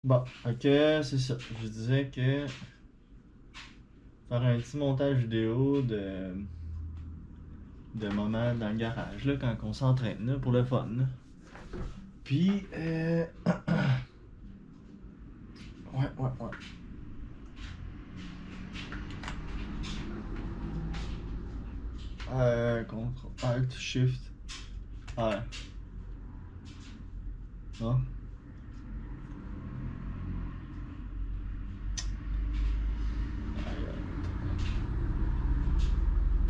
Bon, ok, c'est ça. Je disais que faire un petit montage vidéo de moments dans le garage, là, quand on s'entraîne, là, pour le fun. Là. Puis, ouais. Contrôle, Alt, Shift, R. Non?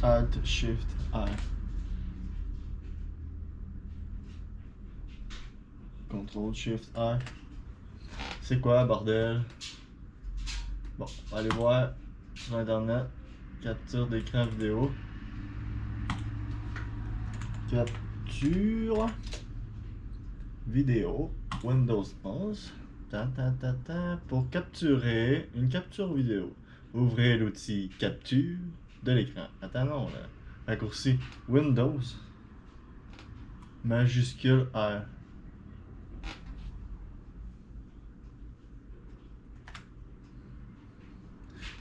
Alt, Shift, R. Contrôle, Shift, R. C'est quoi, bordel? Bon, on va aller voir sur internet. Capture d'écran vidéo. Capture vidéo. Windows 11. Pour capturer une capture vidéo, ouvrez l'outil capture de l'écran. Attends, non, là. Raccourci Windows, majuscule R.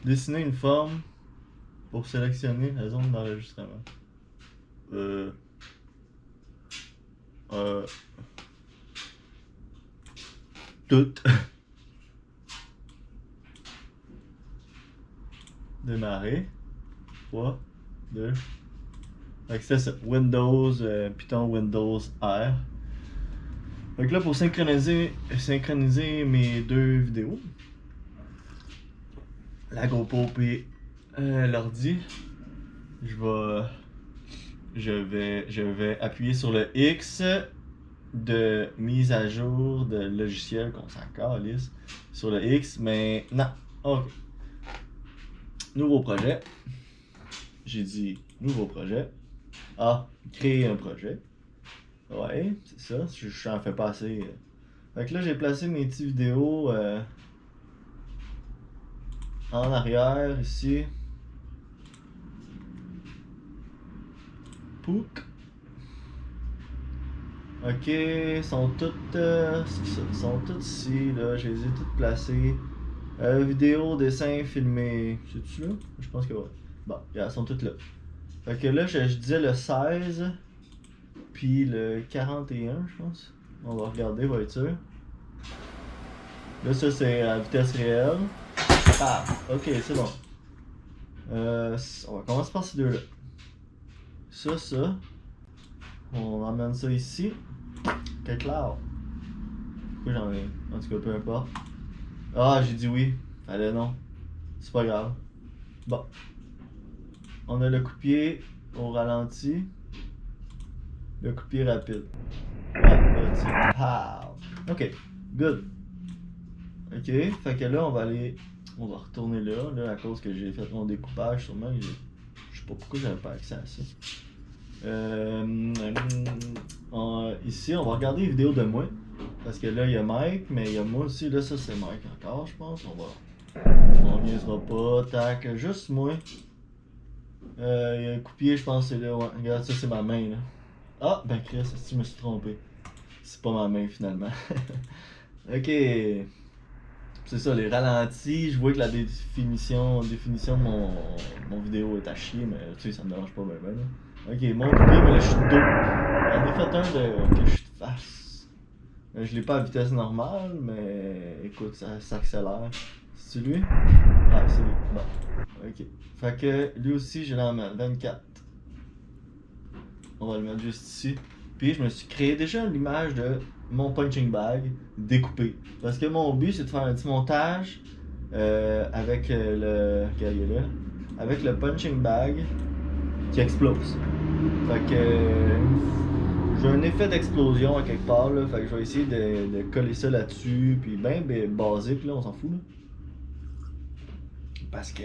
Dessiner une forme pour sélectionner la zone d'enregistrement. Tout. Démarrer. 3, 2. Fait que c'est ça. Windows, Python, Windows, R. Fait que là, pour synchroniser mes deux vidéos, la GoPro puis l'ordi, je vais appuyer sur le X de mise à jour de logiciel qu'on s'en calisse sur le X, mais non. Ok. Nouveau projet. J'ai dit nouveau projet. Ah, créer un projet. Ouais, c'est ça. Je n'en fais pas assez. Fait que là, j'ai placé mes petites vidéos en arrière ici. Pouk. Ok, sont toutes, sont toutes ici, là. Je les ai toutes placées. Vidéo, dessin, filmé. C'est-tu là? Je pense que ouais. Bon, elles sont toutes là. Fait que là, je disais le 16, puis le 41, je pense. On va regarder, va être sûr. Là, ça, c'est à vitesse réelle. Ah, ok, c'est bon. On va commencer par ces deux-là. Ça. On emmène ça ici. Quel clair. Pourquoi j'en ai. En tout cas, peu importe. Ah, j'ai dit oui. Fallait non. C'est pas grave. Bon. On a le coup-pied au ralenti. Le coup-pied rapide. Ah, ok. Good. Ok. Fait que là, on va retourner là, à cause que j'ai fait mon découpage, sûrement. Je sais pas pourquoi j'avais pas accès à ça. Ici, on va regarder les vidéos de moi. Parce que là, il y a Mike, mais il y a moi aussi. Là, ça, c'est Mike encore, je pense. On niaisera pas. Tac, juste moi. Il y a un coup-pied, je pense, c'est là. Ouais. Regarde, ça, c'est ma main, là. Ah, ben Chris, si je me suis trompé. C'est pas ma main, finalement. Ok. C'est ça, les ralentis. Je vois que la définition de mon vidéo est à chier, mais tu sais, ça me dérange pas bien, ben, là. Ok, mon coup-pied, mais là, je suis de dos. J'en ai fait un que je suis de face. Je l'ai pas à vitesse normale, mais écoute, ça s'accélère. C'est lui? Ah, c'est lui. Bon. Ok. Fait que lui aussi, je l'ai en 24. On va le mettre juste ici. Puis je me suis créé déjà l'image de mon punching bag découpé. Parce que mon but, c'est de faire un petit montage avec Regarde, il est là. Avec le punching bag qui explose. Fait que j'ai un effet d'explosion à quelque part, là. Fait que je vais essayer de coller ça là-dessus. Puis ben basique, là, on s'en fout, là. Parce que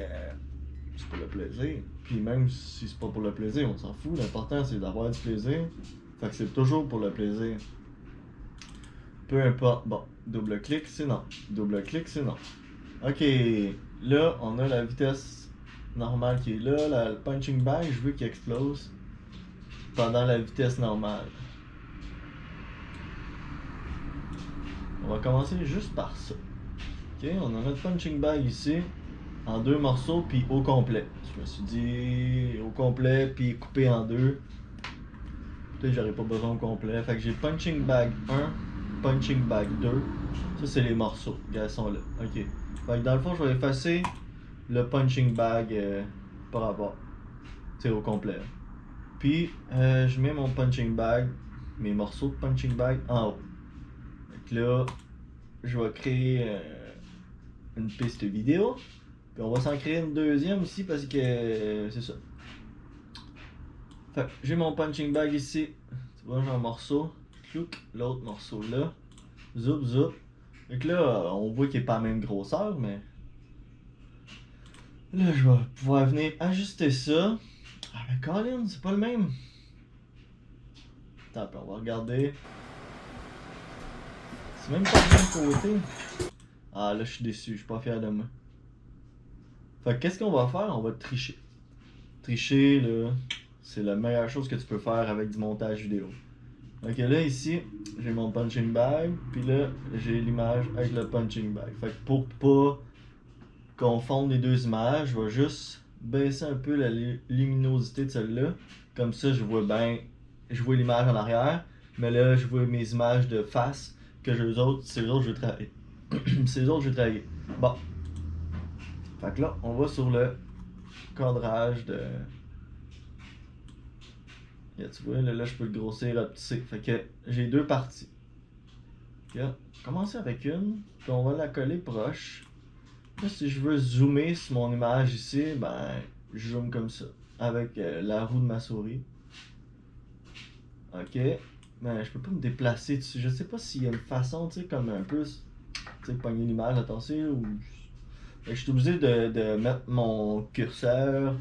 c'est pour le plaisir. Puis même si c'est pas pour le plaisir, on s'en fout. L'important, c'est d'avoir du plaisir. Fait que c'est toujours pour le plaisir. Peu importe. Bon, double-clic, c'est non. Double-clic, c'est non. Ok, là, on a la vitesse normale qui est là. Le punching bag, je veux qu'il explose pendant la vitesse normale. On va commencer juste par ça. Ok, on a notre punching bag ici, en deux morceaux, puis au complet. Je me suis dit au complet, puis coupé en deux. Peut-être j'aurais pas besoin au complet. Fait que j'ai punching bag 1, punching bag 2. Ça, c'est les morceaux. Ils sont là. Ok. Fait que dans le fond, je vais effacer le punching bag par rapport. Tu sais, au complet. Puis, je mets mon punching bag, mes morceaux de punching bag en haut. Fait que là, je vais créer une piste vidéo. Puis on va s'en créer une deuxième aussi parce que c'est ça. Fait que j'ai mon punching bag ici. Tu vois, j'ai un morceau. Clouc, l'autre morceau là. Zoup, zoup. Fait que là, on voit qu'il est pas la même grosseur, mais. Là, je vais pouvoir venir ajuster ça. Ah, mais Colin, c'est pas le même. Attends, puis on va regarder. C'est même pas le même côté. Ah, là, je suis déçu, je suis pas fier de moi. Fait que qu'est-ce qu'on va faire? On va tricher. Tricher, là, c'est la meilleure chose que tu peux faire avec du montage vidéo. Ok, là, ici, j'ai mon punching bag, puis là, j'ai l'image avec le punching bag. Fait que pour pas confondre les deux images, je vais juste baisser un peu la luminosité de celle-là. Comme ça, je vois bien, je vois l'image en arrière, mais là, je vois mes images de face que les autres, c'est les autres, je vais travailler. C'est les autres, je vais travailler. Bon. Fait que là, on va sur le cadrage de. Là, tu vois, là, je peux le grossir, rapetisser. Fait que j'ai deux parties. Là, commencer avec une, puis on va la coller proche. Là, si je veux zoomer sur mon image ici, ben, je zoome comme ça, avec la roue de ma souris. Ok, mais je peux pas me déplacer dessus. Je sais pas s'il y a une façon, tu sais, comme un peu, tu sais, pogner l'image, attention, ou. Je suis obligé de mettre mon curseur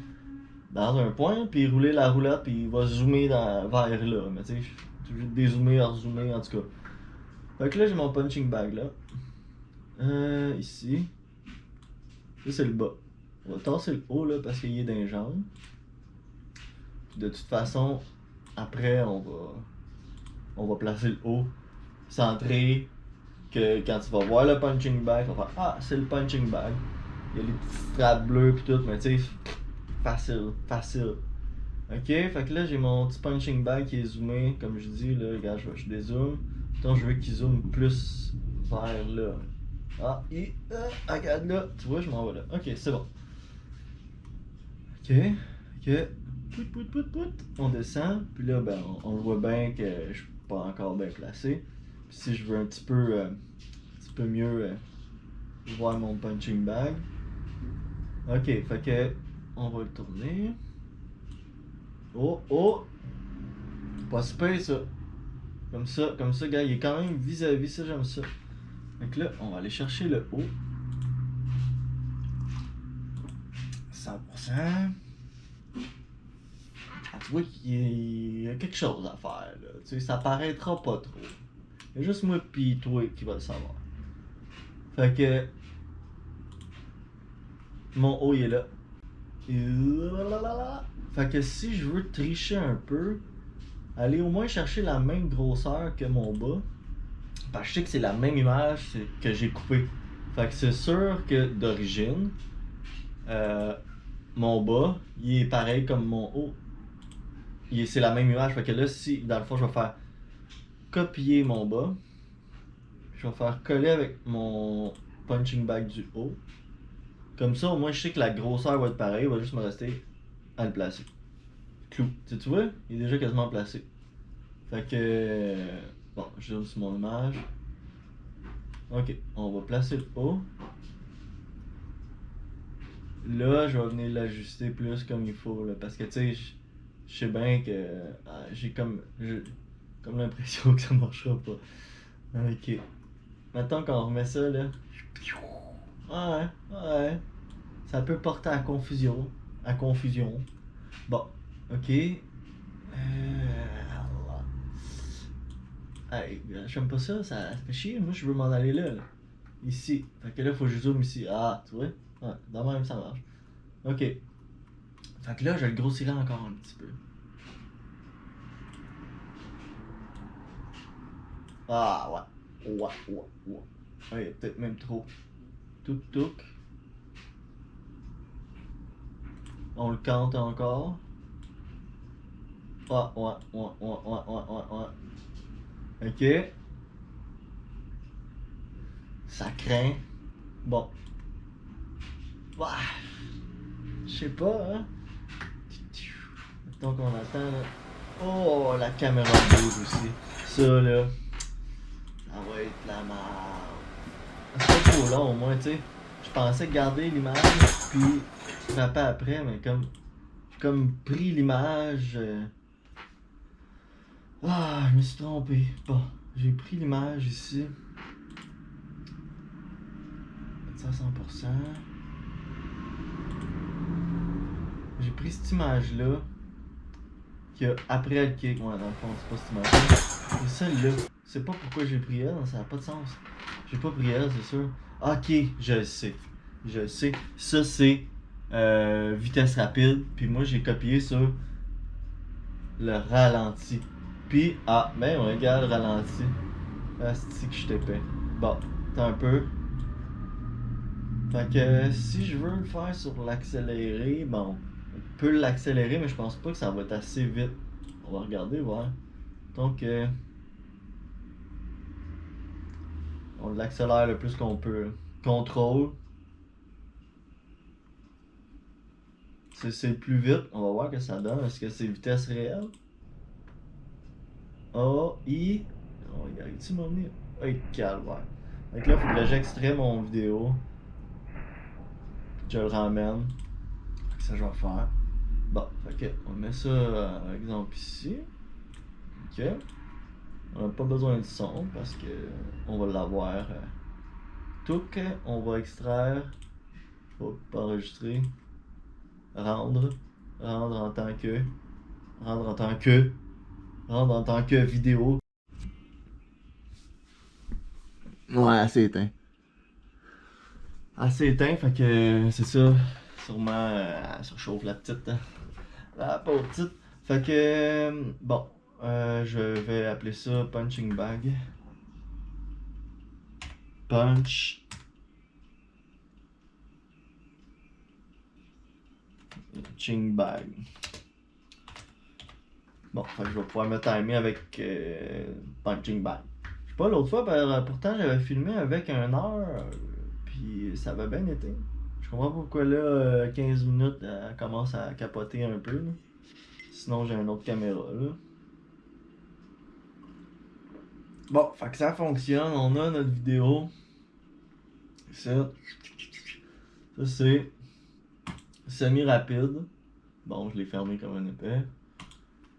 dans un point, puis rouler la roulette, puis il va zoomer vers là. Mais tu sais, je suis obligé de dézoomer, rezoomer, en tout cas. Fait que là, j'ai mon punching bag là. Ici. Ça, c'est le bas. On va tasser le haut là parce qu'il est dans les jambes. Puis de toute façon, après, on va placer le haut centré. Que quand tu vas voir le punching bag, tu vas faire ah, c'est le punching bag. Il y a les petits straps bleus puis tout, mais tu sais, facile, facile. Ok, fait que là, j'ai mon petit punching bag qui est zoomé, comme je dis, là, regarde, je dézoome. Attends, je veux qu'il zoome plus vers là. Ah, regarde là, tu vois, je m'en vais là. Ok, c'est bon. Ok, ok. Pout, pout, pout, pout. On descend, puis là, ben, on voit bien que je suis pas encore bien placé. Puis si je veux un petit peu mieux voir mon punching bag. Ok, fait que, on va le tourner. Oh, oh! Pas super ça. Comme ça, gars, il est quand même vis-à-vis, ça, j'aime ça. Donc là, on va aller chercher le haut. 100%. Ah, tu vois qu'il y a quelque chose à faire, là. Tu sais, ça paraîtra pas trop. Il y a juste moi pis toi qui va le savoir. Fait que, mon haut, il est là. Fait que si je veux tricher un peu, aller au moins chercher la même grosseur que mon bas. Parce que je sais que c'est la même image que j'ai coupée. Fait que c'est sûr que d'origine, euh, mon bas, il est pareil comme mon haut. C'est la même image. Fait que là, si dans le fond, je vais faire copier mon bas, je vais faire coller avec mon punching bag du haut. Comme ça, au moins, je sais que la grosseur va être pareille. Il va juste me rester à le placer. Clou. Tu vois, il est déjà quasiment placé. Fait que. Bon, je zoome sur mon image. Ok, on va placer le haut. Là, je vais venir l'ajuster plus comme il faut, là, parce que tu sais, je sais bien que j'ai comme l'impression que ça marchera pas. Ok. Maintenant qu'on remet ça, là. Ouais, ouais. Ça peut porter à confusion. À confusion. Bon, ok. Hey, j'aime pas ça, ça fait chier. Moi, je veux m'en aller là, là. Ici. Fait que là, faut que je zoome ici. Ah, tu vois? Ouais, dans même, ça marche. Ok. Fait que là, je le grossirai encore un petit peu. Ah, ouais. Ouais, ouais, ouais. Ouais, peut-être même trop. Touk touk. On le compte encore. Ouais. Ok. Ça craint. Bon. Bah. Je sais pas, hein. Donc on attend là. Oh, la caméra bouge aussi. Ça là, ça va être la merde. C'est pas trop long au moins, tu sais. Je pensais garder l'image puis frapper après, mais comme pris l'image. Ah, je me suis trompé. Bon, j'ai pris l'image ici. Ça à 100%. J'ai pris cette image-là. Qui a après le kick. Ouais, dans le fond, c'est pas cette image-là. C'est celle-là. Je sais pas pourquoi j'ai pris elle, ça n'a pas de sens. J'ai pas pris elle, c'est sûr. Ok, je le sais. Je le sais. Ça, c'est vitesse rapide. Puis moi, j'ai copié sur le ralenti. Puis, ben, on regarde le ralenti. Asti que je t'épais. Bon, attends un peu. Fait que si je veux le faire sur l'accéléré, bon, on peut l'accélérer, mais je pense pas que ça va être assez vite. On va regarder, voir. Donc, on l'accélère le plus qu'on peut. Contrôle. C'est plus vite. On va voir que ça donne. Est-ce que c'est vitesse réelle? Oh, I. Oh, il arrive-tu m'emmener? Oh, calvaire. Donc là, il faut que j'extrais mon vidéo. Je le ramène. Ça, je vais faire. Bon, fait que, on met ça, exemple, ici. Ok. On n'a pas besoin de son parce que on va l'avoir. Tout on va extraire. Hop, enregistrer. Rendre. Rendre en tant que. Rendre en tant que. Rendre en tant que vidéo. Ouais, assez éteint. Assez éteint, fait que c'est ça. Sûrement, ça chauffe la petite. La pauvre petite. Fait que, bon, je vais appeler ça punching bag. Punch. Punching bag. Bon, fait que je vais pouvoir me timer avec punching bag. Je sais pas, l'autre fois, pourtant j'avais filmé avec 1 heure, puis ça avait bien été. Je comprends pas pourquoi là, 15 minutes, elle commence à capoter un peu. Là. Sinon, j'ai une autre caméra là. Bon, fait que ça fonctionne, on a notre vidéo. Ça c'est semi-rapide. Bon, je l'ai fermé comme un épais.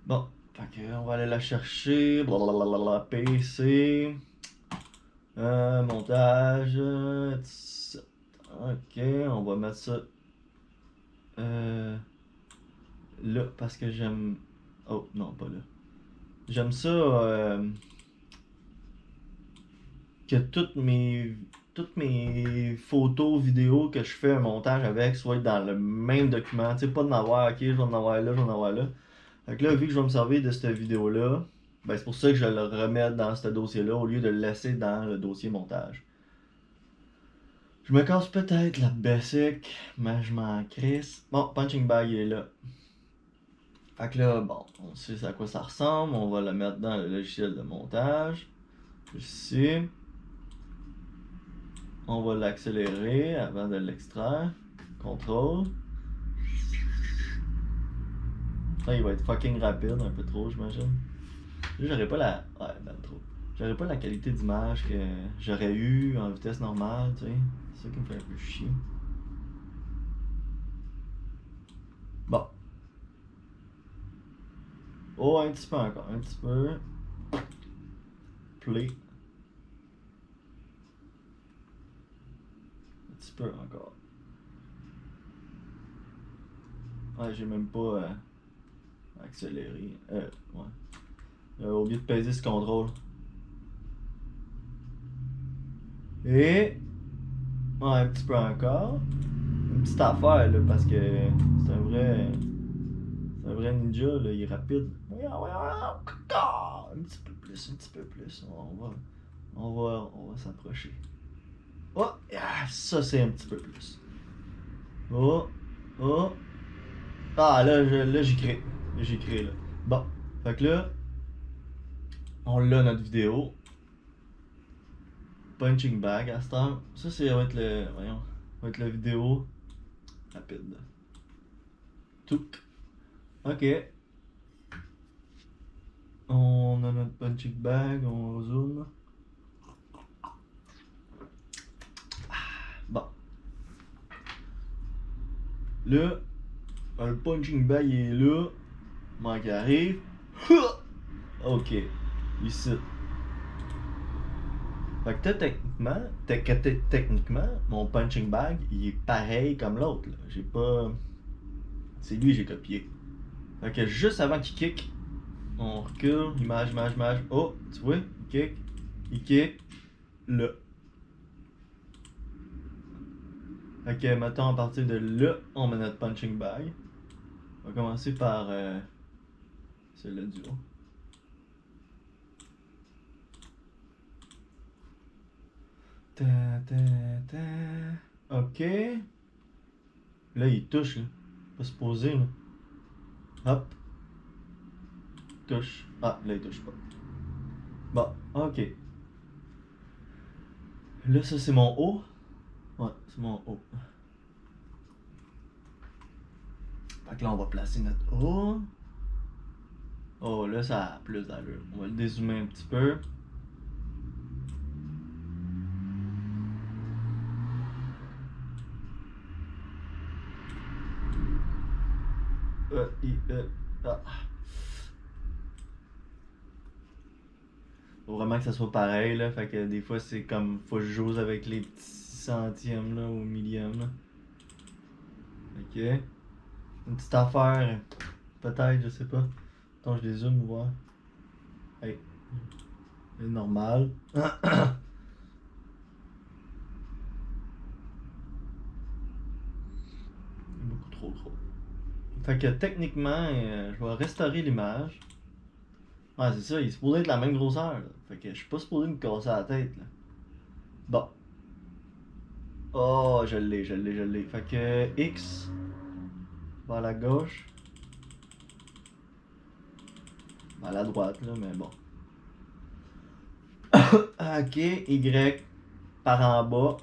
Bon, fait que on va aller la chercher. Blablabla, PC. Montage. Ok, on va mettre ça là parce que j'aime. Oh, non, pas là. J'aime ça que toutes mes photos, vidéos que je fais un montage avec soient dans le même document. Tu sais, pas d'en avoir, ok, je vais en avoir là, je vais en avoir là. Fait que là, vu que je vais me servir de cette vidéo-là, ben c'est pour ça que je vais le remettre dans ce dossier-là au lieu de le laisser dans le dossier montage. Je me casse peut-être la basic, mais je m'en crisse. Bon, punching bag il est là. Fait que là, bon, on sait à quoi ça ressemble. On va le mettre dans le logiciel de montage. Ici. On va l'accélérer avant de l'extraire. Contrôle. Là, il va être fucking rapide, un peu trop, j'imagine. Là, j'aurais pas la. Ouais, ben trop. J'aurais pas la qualité d'image que j'aurais eu en vitesse normale, tu sais. C'est ça qui me fait un peu chier. Bon. Oh, un petit peu encore, un petit peu. Play. Un petit peu encore. Ouais, j'ai même pas accéléré. Ouais. J'avais oublié de peser ce contrôle. Et. Ouais, un petit peu encore. Une petite affaire, là, parce que c'est un vrai. C'est un vrai ninja, là, il est rapide. Un petit peu plus, un petit peu plus. On va s'approcher. Oh, ah, ça c'est un petit peu plus. Oh, oh. Ah, là j'y crée. J'y crée, là. Bon, fait que là, on l'a notre vidéo. Punching bag à cette heure. Ça, va être le. Voyons. Va être la vidéo rapide. Touk. Ok. On a notre punching bag, on zoom. Bon. Là, le punching bag il est là. Mike arrive. Ok. Ici. Fait que techniquement, mon punching bag, il est pareil comme l'autre. J'ai pas. C'est lui que j'ai copié. Fait que juste avant qu'il kick, on recule, image. Oh, tu vois, il kick, là. Fait que mettons à partir de là, on met notre punching bag. On va commencer par celui-là du haut. Ta, ta, ta. Ok. Là, il touche, là. Pas se poser, là. Hop. Touche. Ah, là, il touche pas. Bon, ok. Là, ça, c'est mon haut. Ouais, c'est mon haut. Fait que là, on va placer notre haut. Oh, là, ça a plus d'allure. On va le dézoomer un petit peu. Ah. Faut vraiment que ça soit pareil, là. Fait que des fois, c'est comme. Faut que je joue avec les petits centièmes, là, au millième, là. Ok. Une petite affaire. Peut-être, je sais pas. Attends, je dézoome, voir. Hey. C'est normal. Beaucoup trop gros. Fait que techniquement, je vais restaurer l'image. Ouais, c'est ça, il est supposé être la même grosseur, là. Fait que je suis pas supposé me casser la tête, là. Bon. Oh, je l'ai. Fait que X vers la gauche. Vers la droite, là, mais bon. Ok, Y par en bas.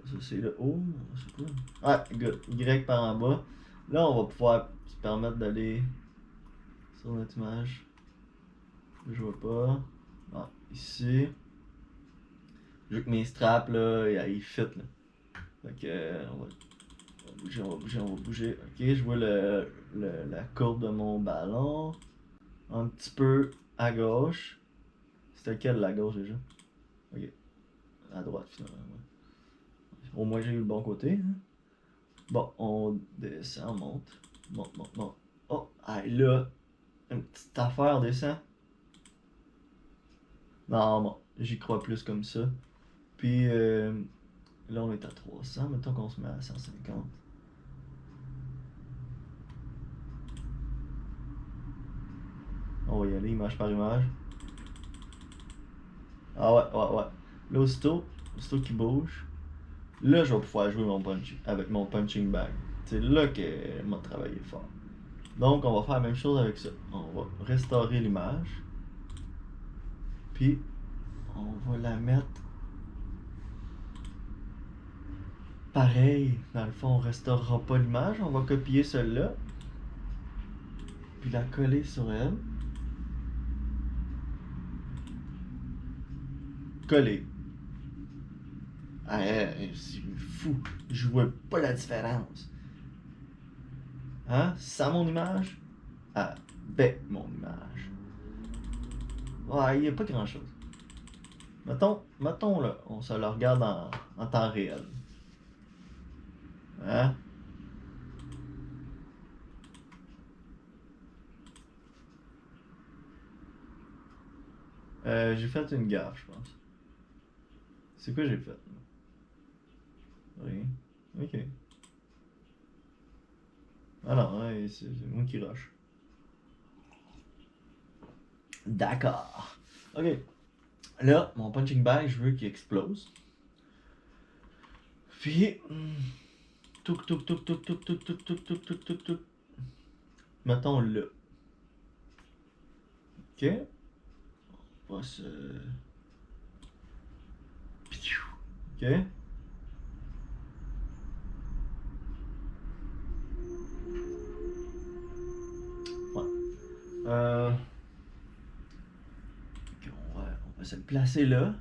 Ça, c'est le haut, c'est quoi? Ouais, good. Y par en bas. Là, on va pouvoir se permettre d'aller sur notre image. Je vois pas. Ah, ici. Je veux que mes straps, là, ils fit, là. Fait que, on va bouger. Ok, je vois la courbe de mon ballon. Un petit peu à gauche. C'était lequel, la gauche, déjà? Ok, à droite, finalement. Ouais. Au moins, j'ai eu le bon côté, hein. Bon, on descend, on monte. Monte. Oh, ah, là, une petite affaire descend. Non, bon, j'y crois plus comme ça. Puis là, on est à 300. Mettons qu'on se met à 150. On va y aller image par image. Ah ouais. Là, aussitôt qu'il bouge, là, je vais pouvoir jouer avec mon punching bag. C'est là que m'a travaillé fort. Donc, on va faire la même chose avec ça. On va restaurer l'image. Puis, on va la mettre pareil. Dans le fond, on restaurera pas l'image. On va copier celle-là. Puis la coller sur elle. Coller. Ah, c'est fou. Je vois pas la différence. Hein? Ça mon image? Ah, ben mon image. Ouais, il n'y a pas grand chose. Mettons là, on se le regarde en temps réel. Hein? J'ai fait une gaffe, je pense. C'est quoi j'ai fait? Rien. Ok. Ah non, ouais, c'est moi qui rush. D'accord. Ok. Là, mon punching bag, je veux qu'il explose. Puis, touk touk touk touk touk touk touk touk touk touk touk touk. Mettons là. Ok. On va se. Ok. Ouais. Ok, on va se le placer là.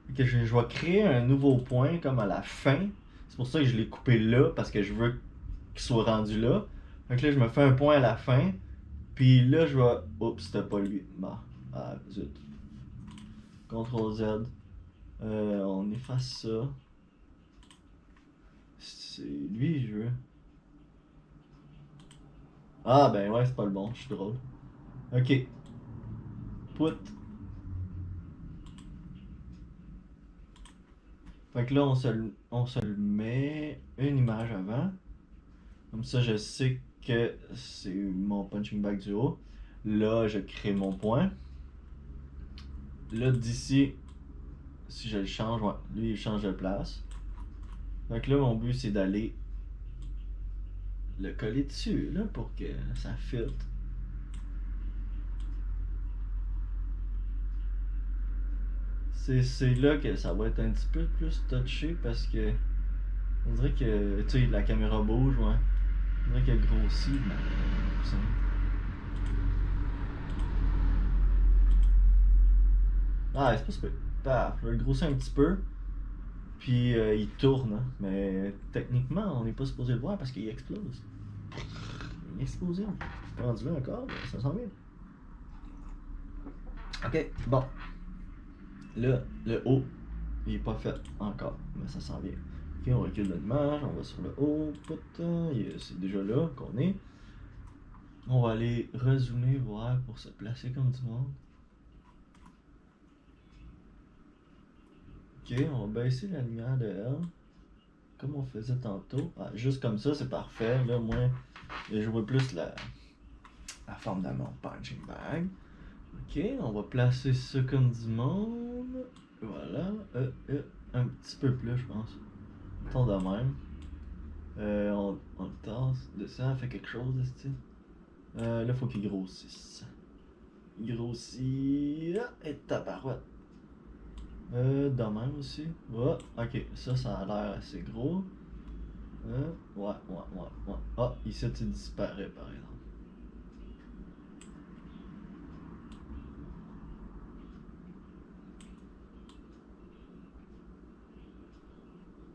Ok, je vais créer un nouveau point comme à la fin. C'est pour ça que je l'ai coupé là, parce que je veux qu'il soit rendu là. Donc là, je me fais un point à la fin. Puis là, je vais. Oups, c'était pas lui. Bah, ah, zut. CTRL Z. On efface ça. C'est lui, je veux. Ah, ben ouais, c'est pas le bon, je suis drôle. Ok. Put. Fait que là, on se le met une image avant. Comme ça, je sais que c'est mon punching bag du haut. Là, je crée mon point. Là, d'ici, si je le change, ouais, lui, il change de place. Fait que là, mon but, c'est d'aller le coller dessus, là, pour que ça fitte. C'est là que ça va être un petit peu plus touché parce que on dirait que, tu sais, la caméra bouge, ouais. On dirait qu'elle grossit. Ah, c'est pas super. Paf, je vais le grossir un petit peu. Puis il tourne, hein. Mais techniquement, on n'est pas supposé le voir parce qu'il explose. Une explosion. Pas rendu là encore, mais ça sent bien. Ok, bon. Là, le haut, il est pas fait encore, mais ça sent bien. Ok, on recule l'image, on va sur le haut. C'est déjà là qu'on est. On va aller rezoomer, voir pour se placer comme du monde. Ok, on va baisser la lumière de elle. Comme on faisait tantôt. Ah, juste comme ça, c'est parfait. Là, moi, je vois plus la forme de mon punching bag. Ok, on va placer ça comme du monde. Voilà. Un petit peu plus, je pense. Mettons de même. On le tasse. Descend, fait quelque chose, ici. Là, faut qu'il grossisse. Il grossit. Et tabarouette. De même aussi. Ouais, ok, ça a l'air assez gros. Ouais. Ah, ici, tu disparaît par exemple.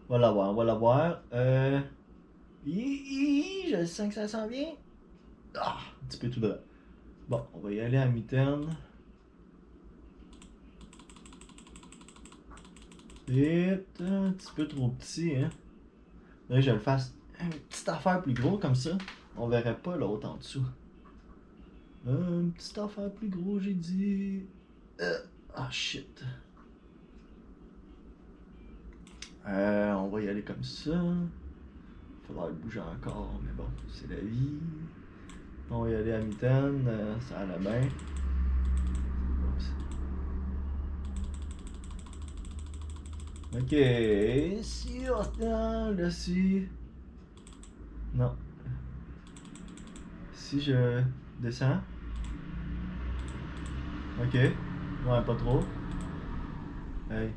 On va l'avoir. Je sens que ça s'en vient. Ah, un petit peu tout droit. Bon, on va y aller à mitaine. Vite, un petit peu trop petit, hein. Là, je le fasse une petite affaire plus gros comme ça. On verrait pas l'autre en dessous. Une petite affaire plus gros, j'ai dit. Ah, shit. On va y aller comme ça. Faudra le bouger encore, mais bon, c'est la vie. On va y aller à mitaine, ça allait bien. Ok, si on tient là, si. Non. Si je descends. Ok. Ouais, pas trop. Hey.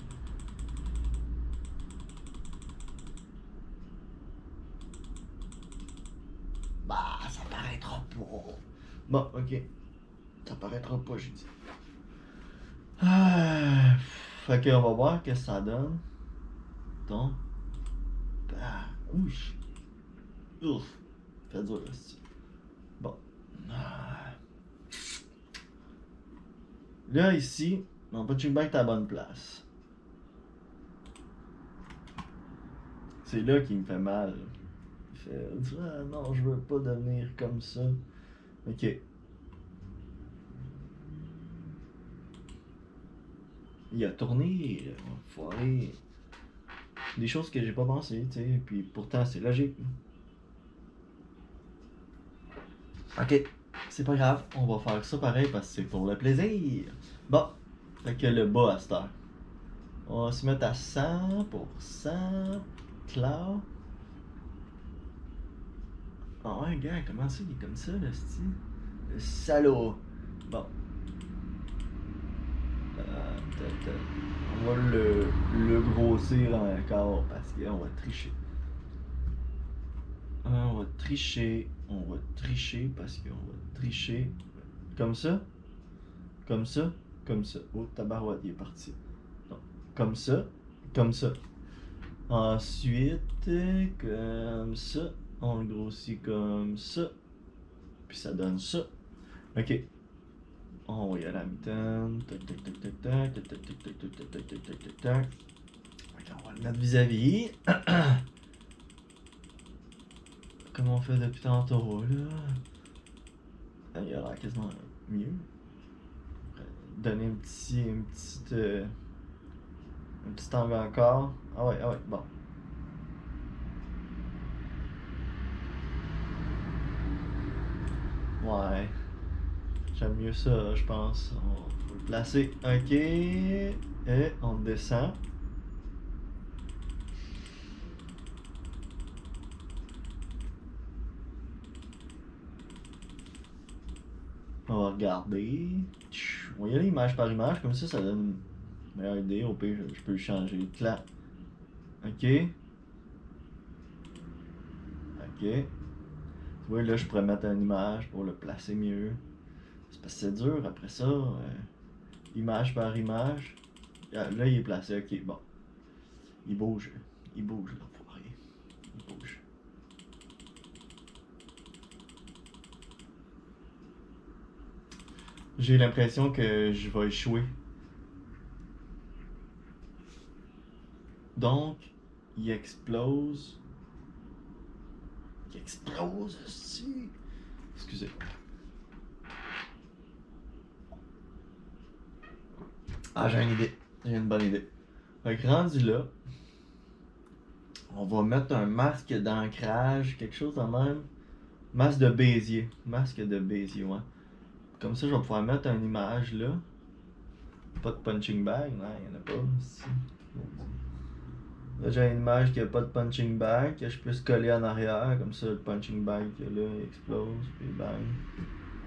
Bah, ça paraîtra pas. Bon, ok. Ça paraîtra pas, j'ai dit. Ah, fait qu'on va voir qu'est-ce que ça donne. Donc. Ah, ouch. Ouf. Fait dur, aussi. Bon. Ah. Là, ici, mon punching bag est à la bonne place. C'est là qu'il me fait mal. Il fait, ah, non, je veux pas devenir comme ça. Ok. Il a tourné, foiré. Des choses que j'ai pas pensé, tu sais. Puis pourtant, c'est logique. Ok. C'est pas grave. On va faire ça pareil parce que c'est pour le plaisir. Bon. Fait que le bas à cette heure. On va se mettre à 100%. Cloud. Ah ouais, gars, comment ça, il est comme ça, le style? Le salaud. Bon. On va le grossir encore parce qu'on va tricher. On va tricher parce qu'on va tricher. Comme ça, comme ça, comme ça. Oh, tabarouette, il est parti. Non. Comme ça, comme ça. Ensuite, comme ça. On le grossit comme ça. Puis ça donne ça. Ok. On va y aller à la mi-temps. Tac, tac, tac, tac, tac, tac, tac, tac, tac, tac, tac, tac, tac, tac, tac, tac. On va le mettre vis-à-vis. Comme on fait depuis tantôt, là. Il a l'air quasiment mieux. Donner un petit angle encore. Ah ouais, bon. Ouais. J'aime mieux ça, je pense. On va le placer. Ok. Et on descend. On va regarder. On va y aller image par image, comme ça donne une meilleure idée. Au pire, je peux le changer. Clac. Ok. Ok. Tu vois, là, je pourrais mettre une image pour le placer mieux. C'est parce que c'est dur après ça. Image par image. Là, il est placé. Ok, bon. Il bouge. Il bouge, l'enfoiré. Il bouge. J'ai l'impression que je vais échouer. Donc, il explose. Il explose aussi. Excusez. Ah, j'ai une idée. J'ai une bonne idée. Fait que rendu là, on va mettre un masque d'ancrage, quelque chose de même. Masque de Bézier. Masque de Bézier, ouais. Comme ça, je vais pouvoir mettre une image là. Pas de punching bag, non, il n'y en a pas ici. Là, j'ai une image qui n'a pas de punching bag, que je peux se coller en arrière, comme ça, le punching bag là, il explose, puis bang.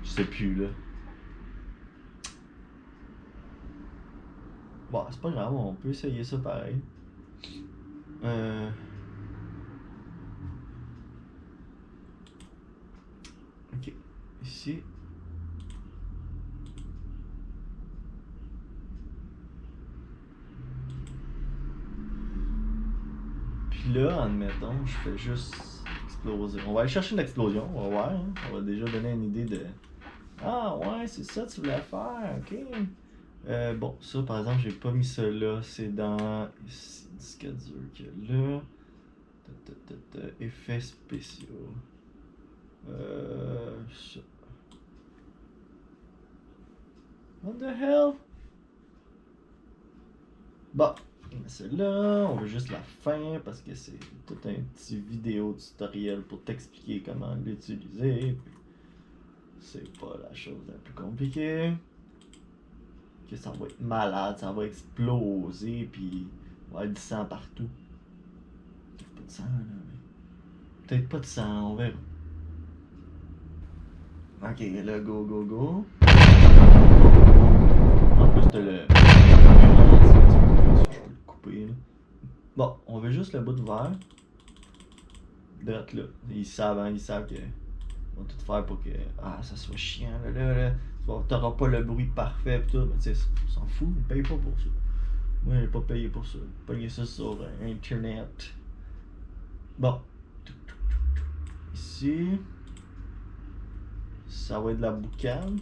Je sais plus, là. Bon, c'est pas grave, on peut essayer ça pareil. Ok, ici. Puis là, admettons, je fais juste exploser. On va aller chercher une explosion, on va voir. Hein. On va déjà donner une idée de... Ah ouais, c'est ça que tu voulais faire, ok. Bon, ça par exemple, j'ai pas mis ça là. C'est dans... Ici, disque dur que là. Effets spéciaux. Ça. What the hell? Bon, celle-là, on veut juste la fin parce que c'est tout un petit vidéo tutoriel pour t'expliquer comment l'utiliser. C'est pas la chose la plus compliquée. Que ça va être malade, ça va exploser, puis il va y avoir du sang partout. Peut-être pas de sang, là, mais... Peut-être pas de sang, on verra. Ok, là, go, go, go. En plus, t'as le... Je peux le couper, là. Bon, on veut juste le bout de verre. Drette là. Ils savent, hein, ils savent que... On va tout faire pour que... Ah, ça soit chiant, là. T'auras pas le bruit parfait, pis tout. Mais tu sais, on s'en fout, on paye pas pour ça. Moi, j'ai pas payé pour ça. J'ai payé ça sur Internet. Bon. Ici. Ça va être de la boucane.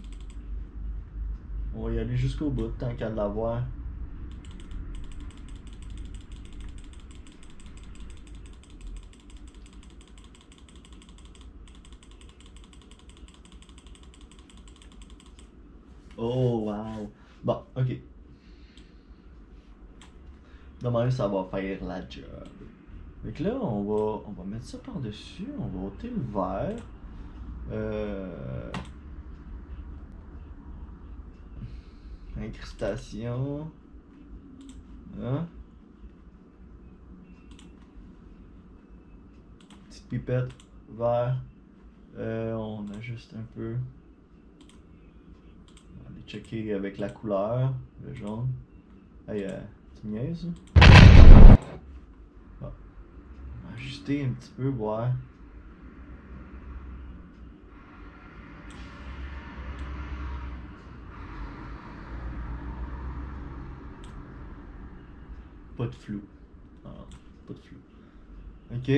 On va y aller jusqu'au bout, tant qu'à l'avoir. Oh, wow. Bon, ok. Normalement, ça va faire la job. Donc là, on va mettre ça par-dessus. On va ôter le verre. Incrustation. Hein? Petite pipette, vert. On ajuste un peu. On va aller checker avec la couleur, le jaune. Hey, tu niaises? Bon. On va ajuster un petit peu, voir. Pas de flou. Ah, pas de flou. Ok.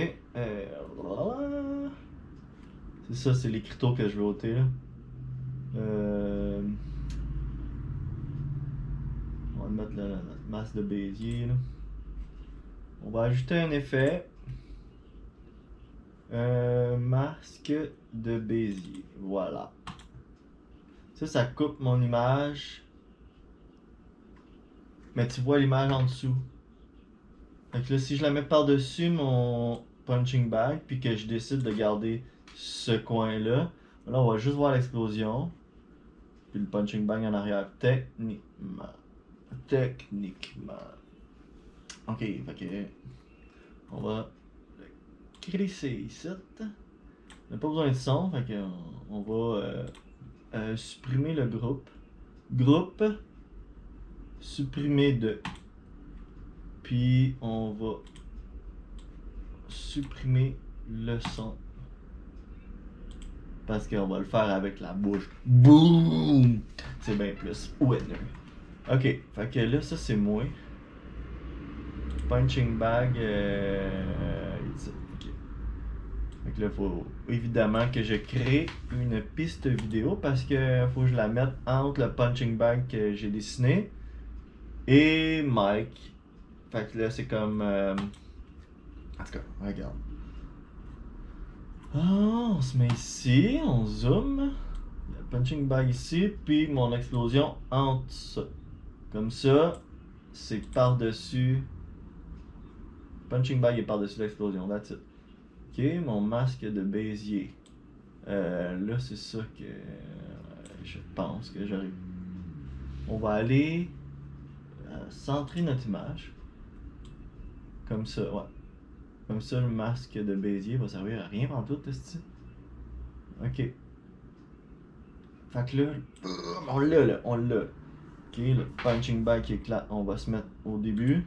C'est ça, c'est les cryptos que je veux ôter là. On va mettre notre masse de Bézier là. On va ajouter un effet. Masque de Bézier. Voilà. Ça coupe mon image. Mais tu vois l'image en dessous. Fait que là, si je la mets par-dessus mon punching bag, puis que je décide de garder ce coin-là, là, on va juste voir l'explosion. Puis le punching bag en arrière. Techniquement. Ok, fait que. On va crisser ici. On n'a pas besoin de son, fait que on va supprimer le groupe. Groupe. Supprimer de. Puis on va supprimer le son. Parce qu'on va le faire avec la bouche. Boom! C'est bien plus winner. Ok, fait que là, ça c'est moi. Punching bag. Ok. Fait que là, faut évidemment que je crée une piste vidéo parce que faut que je la mette entre le punching bag que j'ai dessiné et Mike. Fait que là, c'est comme. En tout cas, regarde. On se met ici, on zoome. Le punching bag ici, puis mon explosion entre ça. Comme ça, c'est par-dessus. Punching bag est par-dessus l'explosion, that's it. Ok, mon masque de Bézier. Là, c'est ça que je pense que j'arrive. On va aller centrer notre image. Comme ça, ouais. Comme ça, le masque de Bézier va servir à rien pendant tout, testi. Ok. Fait que là, on l'a là, on l'a. Ok, le punching bag qui éclate, on va se mettre au début.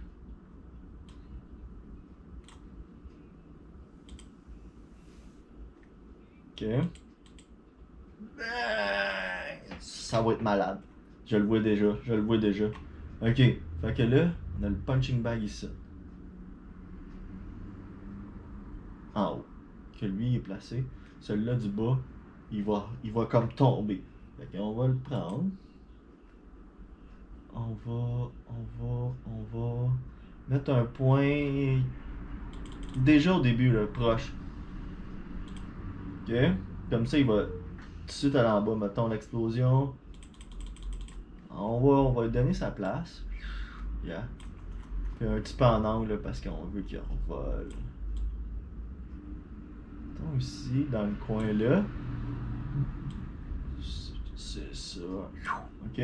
Ok. Ça va être malade. Je le vois déjà, je le vois déjà. Ok, fait que là, on a le punching bag ici. En haut. Que lui est placé. Celui-là du bas, il va comme tomber. Fait qu'on va le prendre. On va mettre un point déjà au début, là, proche. Ok? Comme ça, il va tout de suite aller en bas. Mettons l'explosion. On va lui donner sa place. Yeah. Puis un petit peu en angle là, parce qu'on veut qu'il revole. Mettons ici, dans le coin là. C'est ça. Ok?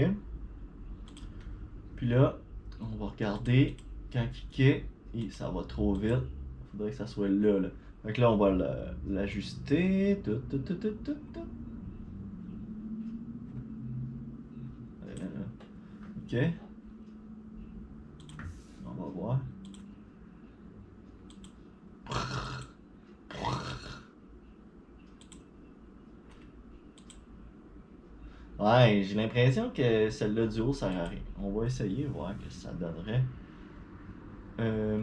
Puis là, on va regarder quand il kick, et ça va trop vite. Il faudrait que ça soit là, là. Fait que là, on va l'ajuster. Ok. On va voir. Ouais, j'ai l'impression que celle-là du haut sert à rien. On va essayer, voir ce que ça donnerait. Ouais,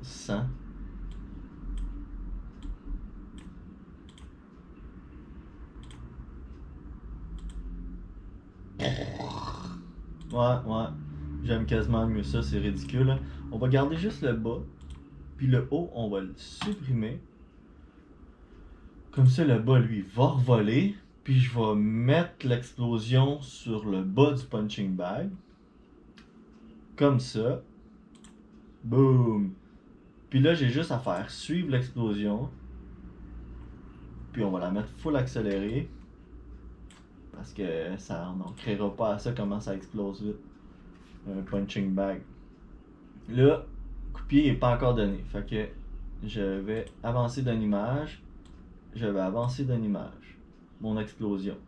100. Ouais. J'aime quasiment mieux ça, c'est ridicule. Hein. On va garder juste le bas. Puis le haut, on va le supprimer. Comme ça, le bas, lui, va revoler. Puis je vais mettre l'explosion sur le bas du punching bag. Comme ça. Boom. Puis là, j'ai juste à faire suivre l'explosion. Puis on va la mettre full accélérée. Parce que ça, on n'en créera pas à ça comment ça explose vite. Un punching bag. Là, coup de pied n'est pas encore donné. Fait que je vais avancer d'une image. Je vais avancer d'une image. Mon explosion.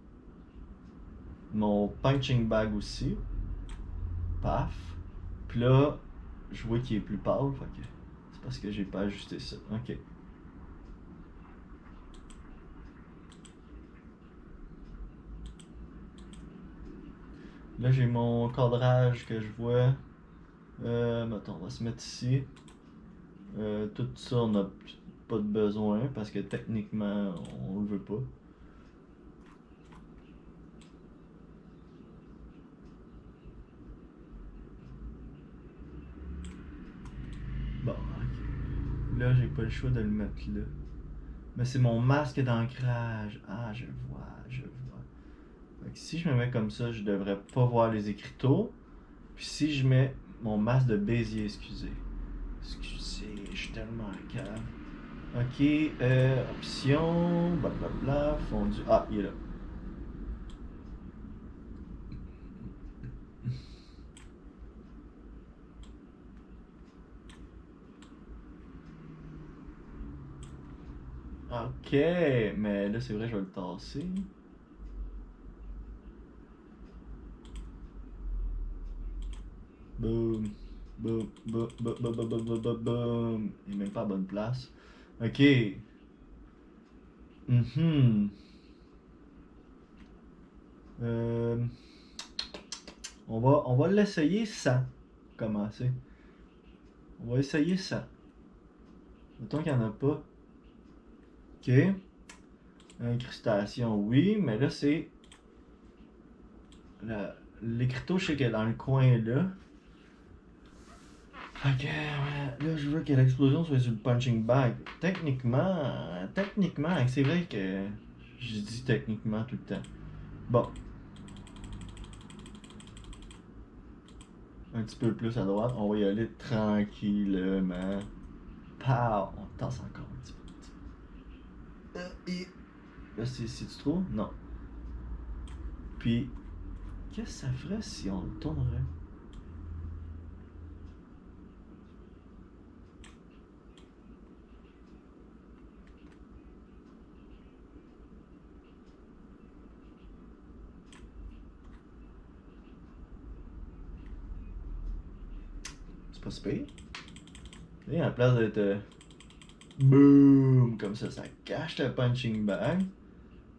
Mon punching bag aussi. Paf. Puis là, je vois qu'il est plus pâle. Fait que c'est parce que j'ai pas ajusté ça. Ok. Là, j'ai mon cadrage que je vois. Mettons, on va se mettre ici. Tout ça, on n'a pas de besoin parce que techniquement, on le veut pas. Bon, ok. Là, j'ai pas le choix de le mettre là. Mais c'est mon masque d'ancrage. Ah, je vois, je vois. Fait que si je me mets comme ça, je devrais pas voir les écriteaux. Puis si je mets mon masque de Bézier, excusez. Excusez, je suis tellement calme. Ok, option, blablabla, fondu. Ah, il est là. Ok, mais là c'est vrai, je vais le tasser. Boum, boum, boum, boum, boum, boum, boum, boum, boum, boum. Il est même pas à bonne place. Ok. Mhm. Euh, on va l'essayer sans commencer. On va essayer sans. Mettons qu'il n'y en a pas. Ok. Incrustation, oui, mais là c'est. L'écriteau, je sais qu'elle est dans le coin là. Ok, ouais, là je veux que l'explosion soit sur le punching bag. Techniquement, c'est vrai que je dis techniquement tout le temps. Bon, un petit peu plus à droite, on va y aller tranquillement. Pow! On tasse encore un petit peu. Là, c'est-tu trop? Non. Puis, qu'est-ce que ça ferait si on le tournerait? C'est pas si pire. Et à la place d'être boum, comme ça cache le punching bag.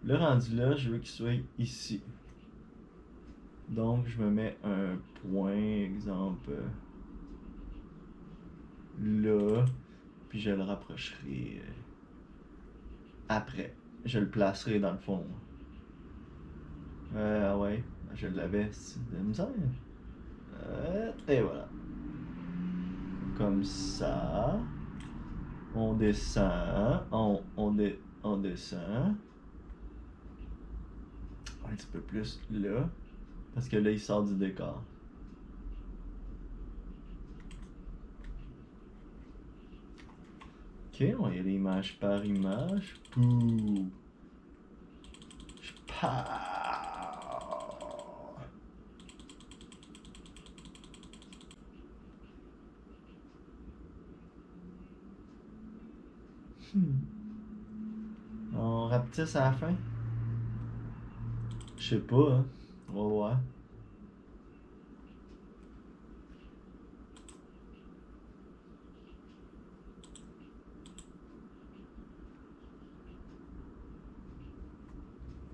Le rendu là, je veux qu'il soit ici. Donc, je me mets un point, exemple, là, puis je le rapprocherai après. Je le placerai dans le fond. Ouais, je l'avais, c'est de misère. Et voilà. Comme ça. On descend. On descend. Un petit peu plus là. Parce que là, il sort du décor. Ok, on va y aller image par image. Pouh. Hmm. On rapetisse à la fin? Je sais pas, hein. On va voir.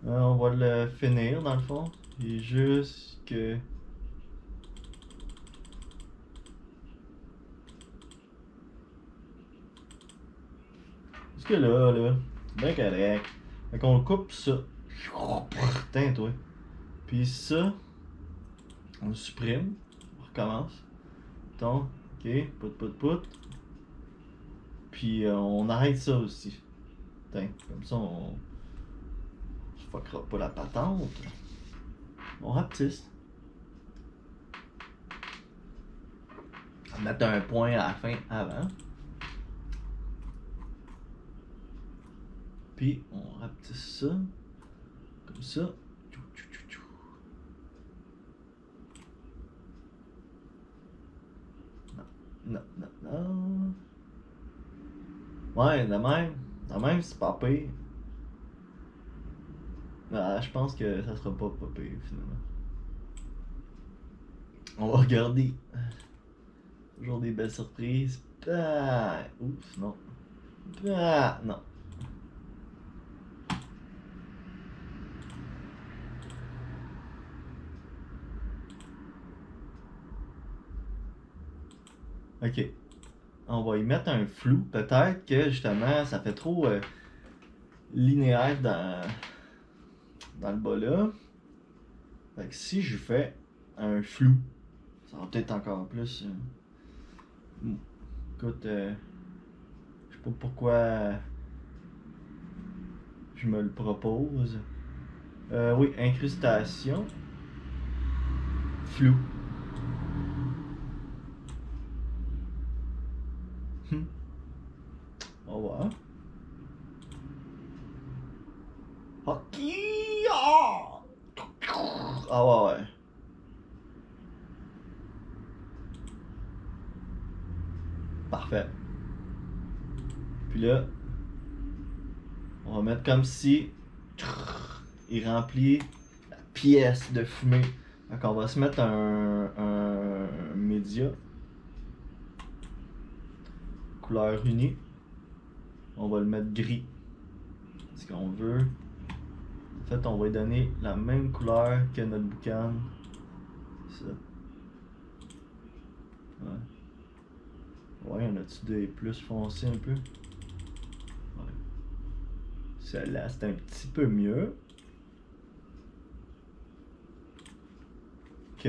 On va le finir dans le fond. Il est juste que. Parce que là, c'est bien correct. Fait qu'on coupe ça. Putain, toi. Puis ça, on le supprime. On recommence. Mettons, ok, put. Puis on arrête ça aussi. Putain, comme ça on se fuckera pas la patente. On rapetisse. On va mettre un point à la fin avant. Puis on rapetisse ça. Comme ça. Non, non, non. Ouais, de même, c'est pas pire. Ah, je pense que ça sera pas pire, finalement. On va regarder. Toujours des belles surprises. Ah, oups, non. Ah, non. Ok. On va y mettre un flou. Peut-être que justement, ça fait trop linéaire dans le bas là. Fait que si je fais un flou, ça va peut-être encore plus. Écoute, je sais pas pourquoi je me le propose. Oui, incrustation. Flou. On va voir. Hockey! Ah! Ah ouais, ouais. Parfait. Puis là, on va mettre comme si il remplit la pièce de fumée. Donc on va se mettre un média. Couleur unie. On va le mettre gris. Ce qu'on veut. En fait, on va lui donner la même couleur que notre boucan. Ça. Ouais. Ouais, on a-tu des plus foncés un peu? Ouais. Celle-là, c'est un petit peu mieux. Ok.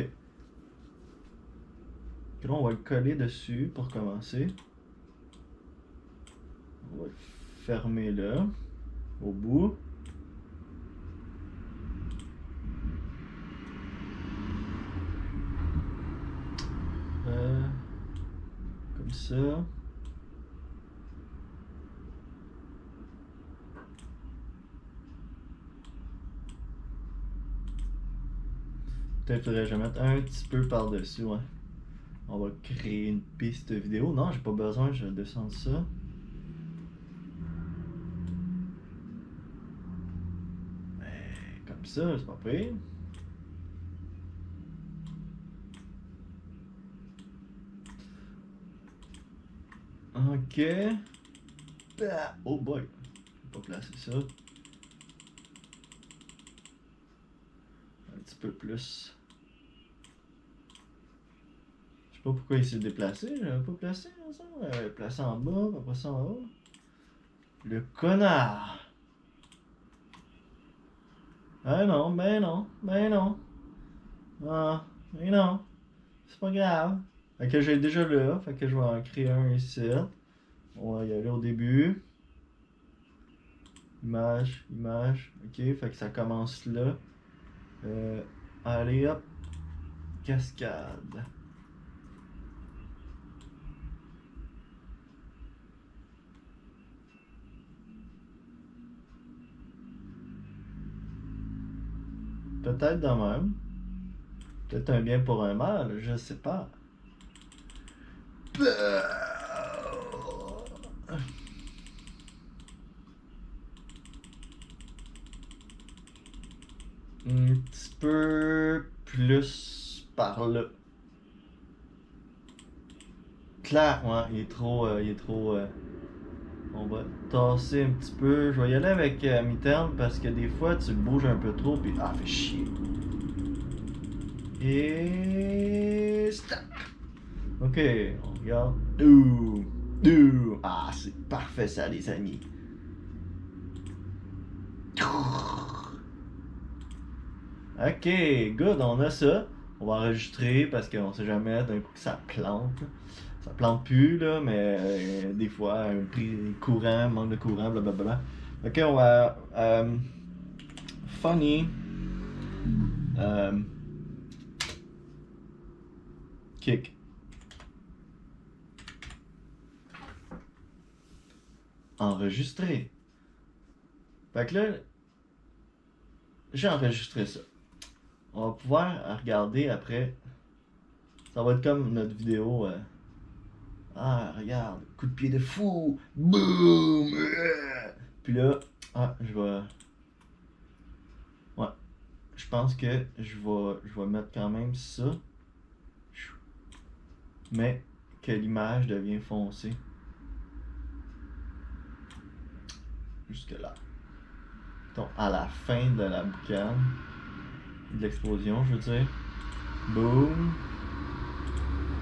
Là, on va le coller dessus pour commencer. On va le fermer là, au bout. Comme ça. Peut-être faudrait que je mette un petit peu par-dessus, ouais. On va créer une piste vidéo. Non, j'ai pas besoin, je vais descendre ça. Comme ça, c'est pas pire. Ok. Oh boy. Je vais pas placer ça. Un petit peu plus. Je sais pas pourquoi il s'est déplacé. J'avais pas placé ça. Placé en bas, après ça en haut. Le connard. Ah non, ben non, ben non. Ah, mais non. C'est pas grave. Fait que j'ai déjà là. Fait que je vais en créer un ici. On va y aller au début. Image, image. Ok, fait que ça commence là. Allez hop. Cascade. Peut-être de même. Peut-être un bien pour un mal, je sais pas. Un petit peu plus par là. Claire, ouais, il est trop. On va tasser un petit peu. Je vais y aller avec mi-terme parce que des fois tu bouges un peu trop puis ah fait chier. Et stop. Ok, on regarde. Ah c'est parfait ça les amis. Ok, good, on a ça. On va enregistrer parce qu'on sait jamais d'un coup que ça plante. Ça plante plus là, mais des fois un prix courant, manque de courant, blablabla. Ok, on va funny. Euh, Kick. Enregistrer. Fait que là, j'ai enregistré ça. On va pouvoir regarder après. Ça va être comme notre vidéo. Ah, regarde, coup de pied de fou! Boum! Puis là, je vais. Ouais, je pense que je vais mettre quand même ça. Mais que l'image devient foncée. Jusque là. Donc, à la fin de la boucane, de l'explosion, je veux dire. Boum!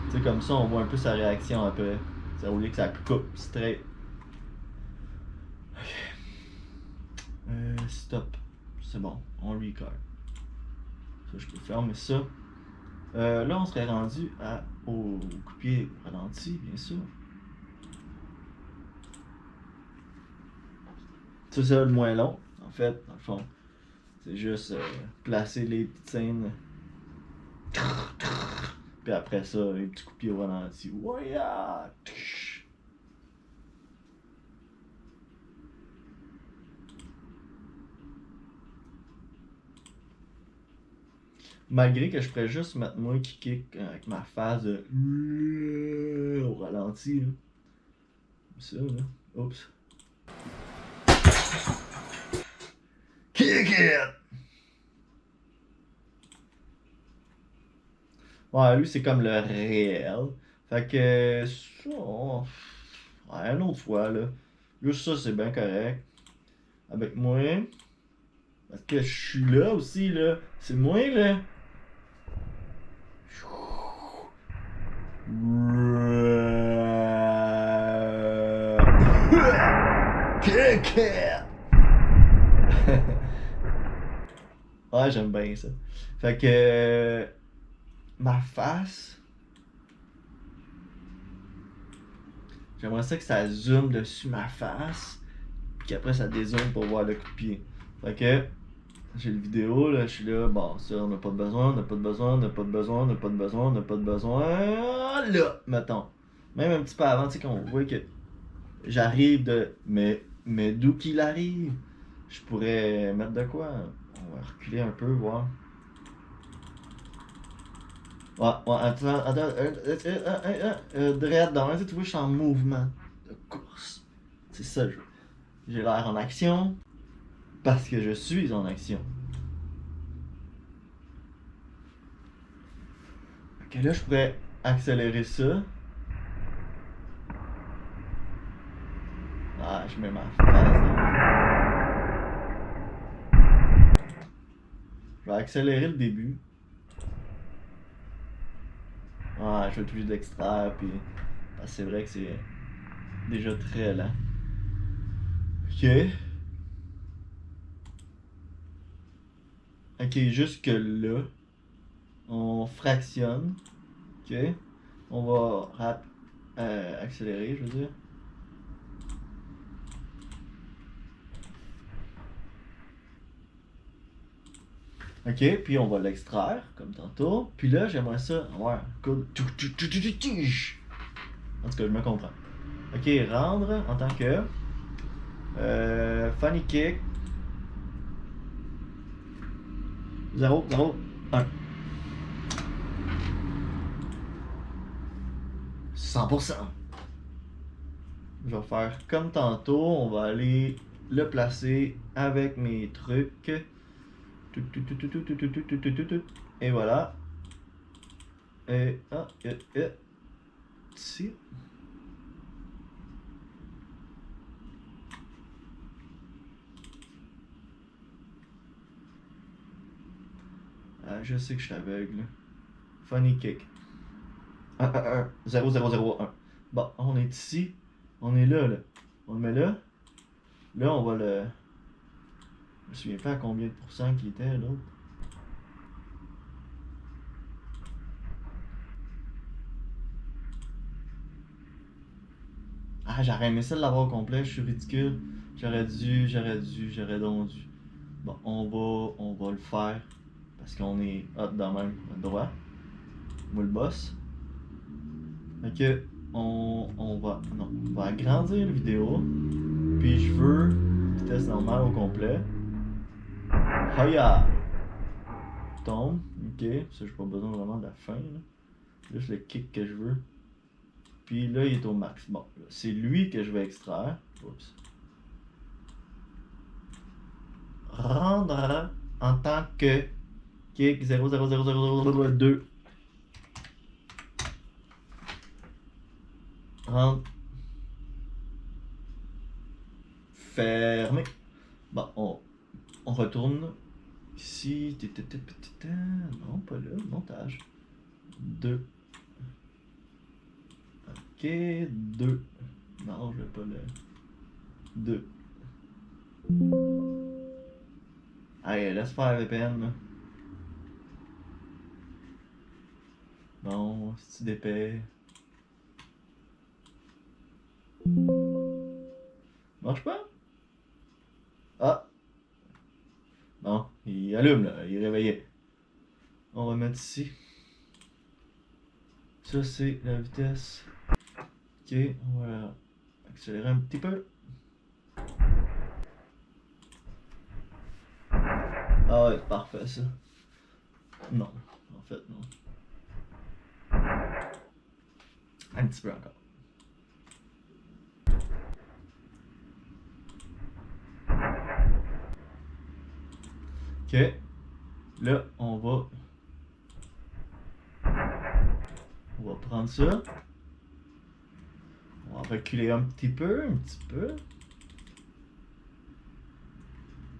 Tu sais, comme ça, on voit un peu sa réaction après. Ça au lieu que ça coupe straight. Ok. Stop. C'est bon, on record. Ça, je peux fermer ça. Là, on serait rendu au coup-pied ralenti, bien sûr. Ça, c'est le moins long, en fait, dans le fond. C'est juste placer les petites scènes. Puis après ça, un petit coup de pied au ralenti. Ouais! Malgré que je ferais juste mettre moi qui kick avec ma phase au ralenti. Là. Ça, là. Oups. Kick it! Ouais, lui, c'est comme le réel. Fait que. Ça, ouais, une autre fois, là. Juste ça, c'est bien correct. Avec moi. Parce que je suis là aussi, là. C'est moi, là. Kick it! Ouais, j'aime bien ça. Fait que. Ma face. J'aimerais ça que ça zoome dessus ma face. Puis qu'après ça dézoome pour voir le coup de pied. Fait que. J'ai le vidéo, là, je suis là, bon, ça, on n'a pas de besoin, on n'a pas de besoin, on n'a pas de besoin, on n'a pas de besoin, on n'a pas de besoin. Là, mettons. Même un petit peu avant, tu sais, quand on voit que j'arrive de. Mais d'où qu'il arrive? Je pourrais mettre de quoi? On va reculer un peu, voir. Ouais, attends, Dread, dans tu vois, je suis en mouvement de course. C'est ça, j'ai l'air en action parce que je suis en action. Ok, là, je pourrais accélérer ça. Ah, je mets ma face dans. Je vais accélérer le début. Ah, je vais être obligé d'extraire, puis. Ah, c'est vrai que c'est déjà très lent. Ok. Ok, jusque là. On fractionne. Ok. On va accélérer, je veux dire. Ok, puis on va l'extraire, comme tantôt. Puis là, j'aimerais ça avoir un coup de. En tout cas, je me comprends. Ok, rendre en tant que. Funny kick. 0, 0, 1. 100%. Je vais faire comme tantôt. On va aller le placer avec mes trucs. Et voilà. Et. Ici. Je sais que je suis aveugle. Funny kick. 1, 1, 1. 0, 0, 0, 1. Bon, on est ici. On est là, là. On le met là. Là, on va le. Je me souviens pas à combien de pourcents qu'il était, l'autre. Ah, j'aurais aimé ça de l'avoir au complet. Je suis ridicule. J'aurais donc dû. Bon, on va le faire. Parce qu'on est hot dans même droit. Moi le boss. Fait que on va. Non, on va agrandir la vidéo. Puis je veux vitesse normale au complet. Hiya! Tombe. Ok. Ça j'ai pas besoin vraiment de la fin là. Juste le kick que je veux. Puis là, il est au max. Bon, c'est lui que je vais extraire. Oups. Rendre en tant que kick 0,00002. Rendre. Fermé. Bon, on retourne ici. Non, pas là. Montage. 2. Ok, 2. Non, je vais pas le. 2. Allez, laisse faire VPN, là. Bon, c'est-tu d'épais? Marche pas? Ah! Non, il allume, là. Il est réveillé. On va mettre ici. Ça, c'est la vitesse. Ok, on va accélérer un petit peu. Ah ouais, parfait, ça. Non, en fait, non. Un petit peu encore. Ok. Là, on va prendre ça. On va reculer un petit peu,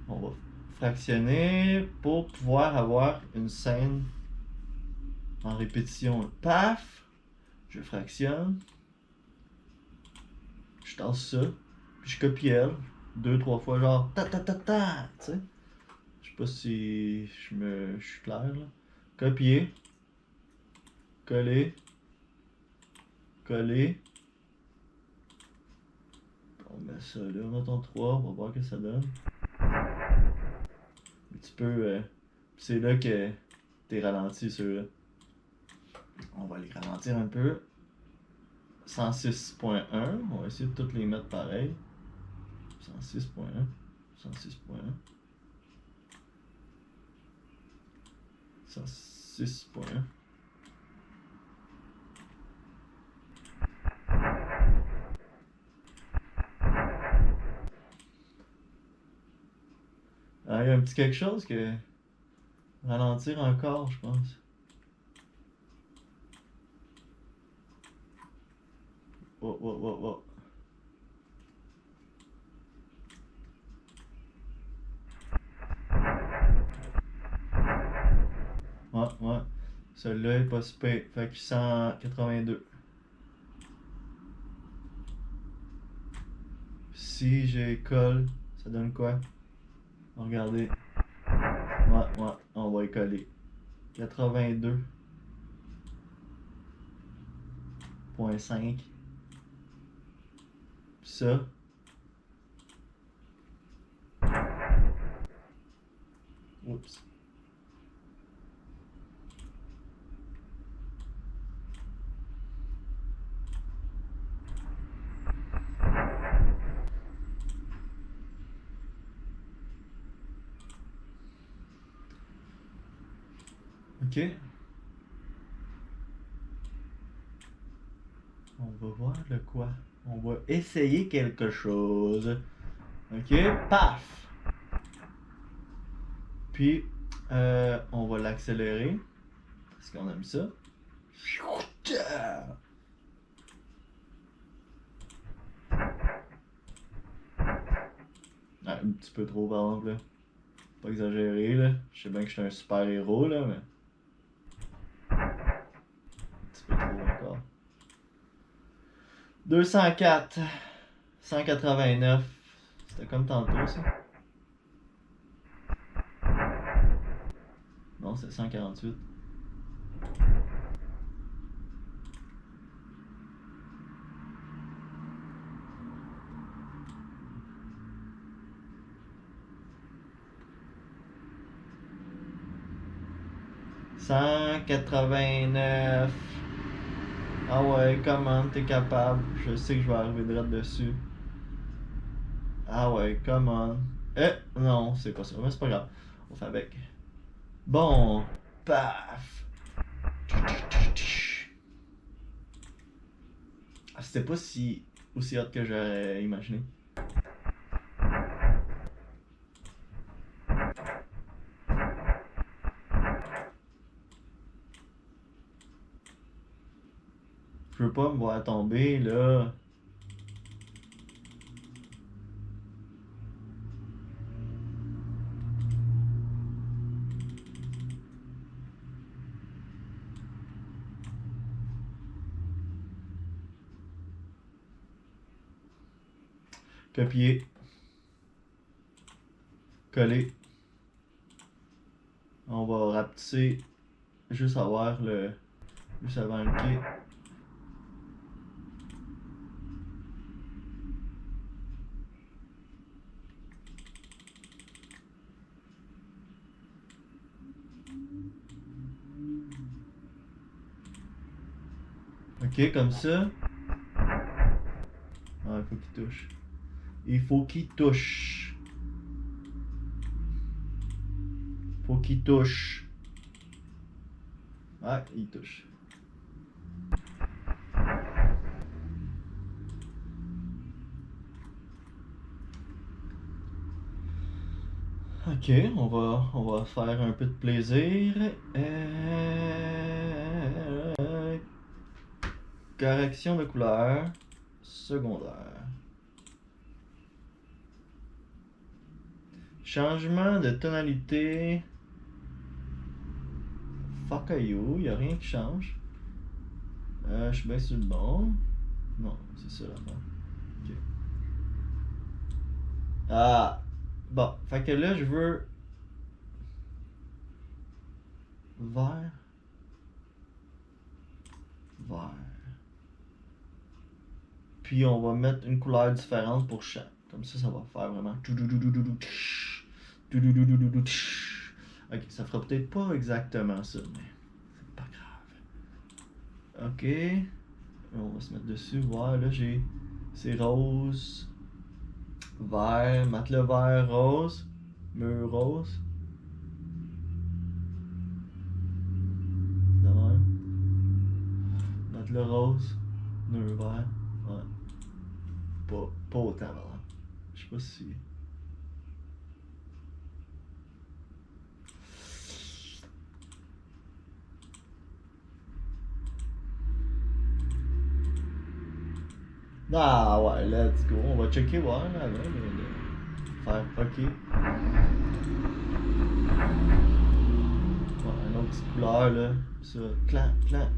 On va fractionner pour pouvoir avoir une scène en répétition. Paf! Je fractionne. Je tasse ça. Puis je copie elle. 2-3 fois, genre ta ta ta ta. Tu sais? Je sais pas si je suis clair là. Copier. Coller. Coller. On met ça là. On attend 3. On va voir ce que ça donne. Un petit peu. C'est là que t'es ralenti ceux-là. On va les ralentir un peu. 106.1. On va essayer de toutes les mettre pareil. 106.1. 106.1. 106.1. Ah, il y a un petit quelque chose que. Ralentir encore, je pense. Oh, oh, oh, oh. Ouais, ouais. Celui-là est pas super. Fait que 182. Si j'écolle, ça donne quoi? Regardez. Ouais, ouais, on va y coller. 82.5. Ça. Oups. Ok. On va voir le quoi. On va essayer quelque chose. Ok, paf! Puis, on va l'accélérer. Parce qu'on aime ça. Ah, un petit peu trop, par exemple, là. Pas exagéré, là. Je sais bien que je suis un super héros, là, mais. Un petit peu trop encore. 204. 189. C'était comme tantôt, ça. Non, c'est 148. « 189. Ah ouais, comment t'es capable? Je sais que je vais arriver direct dessus. Ah ouais, come on. Non, c'est pas ça, mais c'est pas grave. On fait avec. Bon, paf. C'était pas si aussi hot que j'aurais imaginé. Je veux pas me voir tomber là. Copier. Coller. On va rapetisser juste avoir le. Juste avant le quai. Ok, comme ça. Ah, il faut qu'il touche. Il faut qu'il touche. Faut qu'il touche. Ah, il touche. Ok, on va faire un peu de plaisir. Correction de couleur secondaire. Changement de tonalité. Fuck you, y a rien qui change. Je suis bien sur le bon. Non, c'est ça là. Ok. Ah! Bon, fait que là, je veux vert. Vert. Puis on va mettre une couleur différente pour chaque. Comme ça va faire vraiment. Ok, ça fera peut-être pas exactement ça, mais c'est pas grave. Ok. On va se mettre dessus. Voilà, là j'ai. C'est rose. Vert. Matelas vert, rose. Mur rose. De même. Matelas rose. Mur vert. Ouais. Pas autant, voilà. Je sais pas si. Ah ouais, let's go. On va checker voir là, faire OK. Ouais, une autre petite couleur là. Ça, clan, clan.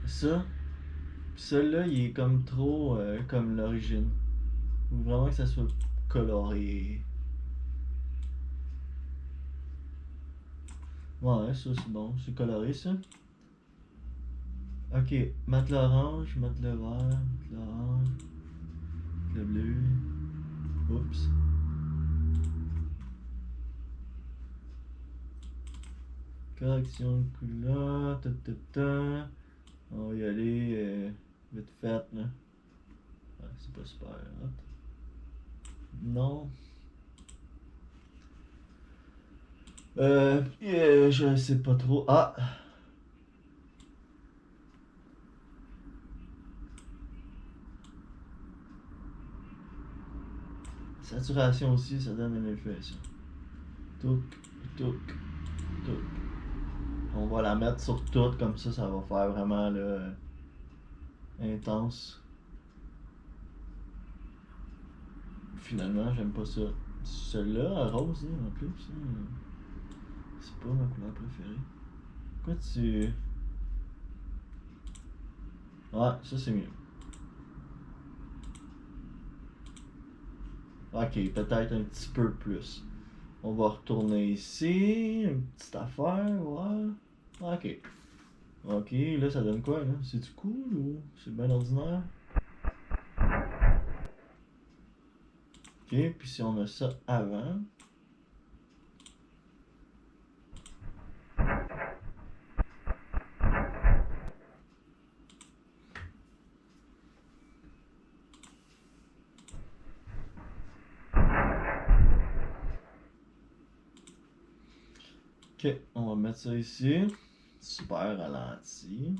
Ça, celui-là, il est comme trop comme l'origine. Faut vraiment que ça soit coloré. Ouais, ça c'est bon, c'est coloré ça. Ok, matelas orange, matelas vert, matelas orange, matelas bleu. Oups. Correction de couleur, ta ta ta. On va y aller vite fait là. Ouais, c'est pas super hot. Non. Je sais pas trop. Ah! Saturation aussi, ça donne un effet ça. Touc, touc, touc. On va la mettre sur toute, comme ça va faire vraiment là, intense. Finalement, j'aime pas ça. Celle-là, rose, hein, en plus, hein, c'est pas ma couleur préférée. Pourquoi tu. Ouais, ça c'est mieux. Ok, peut-être un petit peu plus. On va retourner ici, une petite affaire, ouais. Ok. Ok, là ça donne quoi là? C'est-tu cool ou c'est bien ordinaire? Ok, puis si on a ça avant. Ok, on va mettre ça ici. Super ralenti.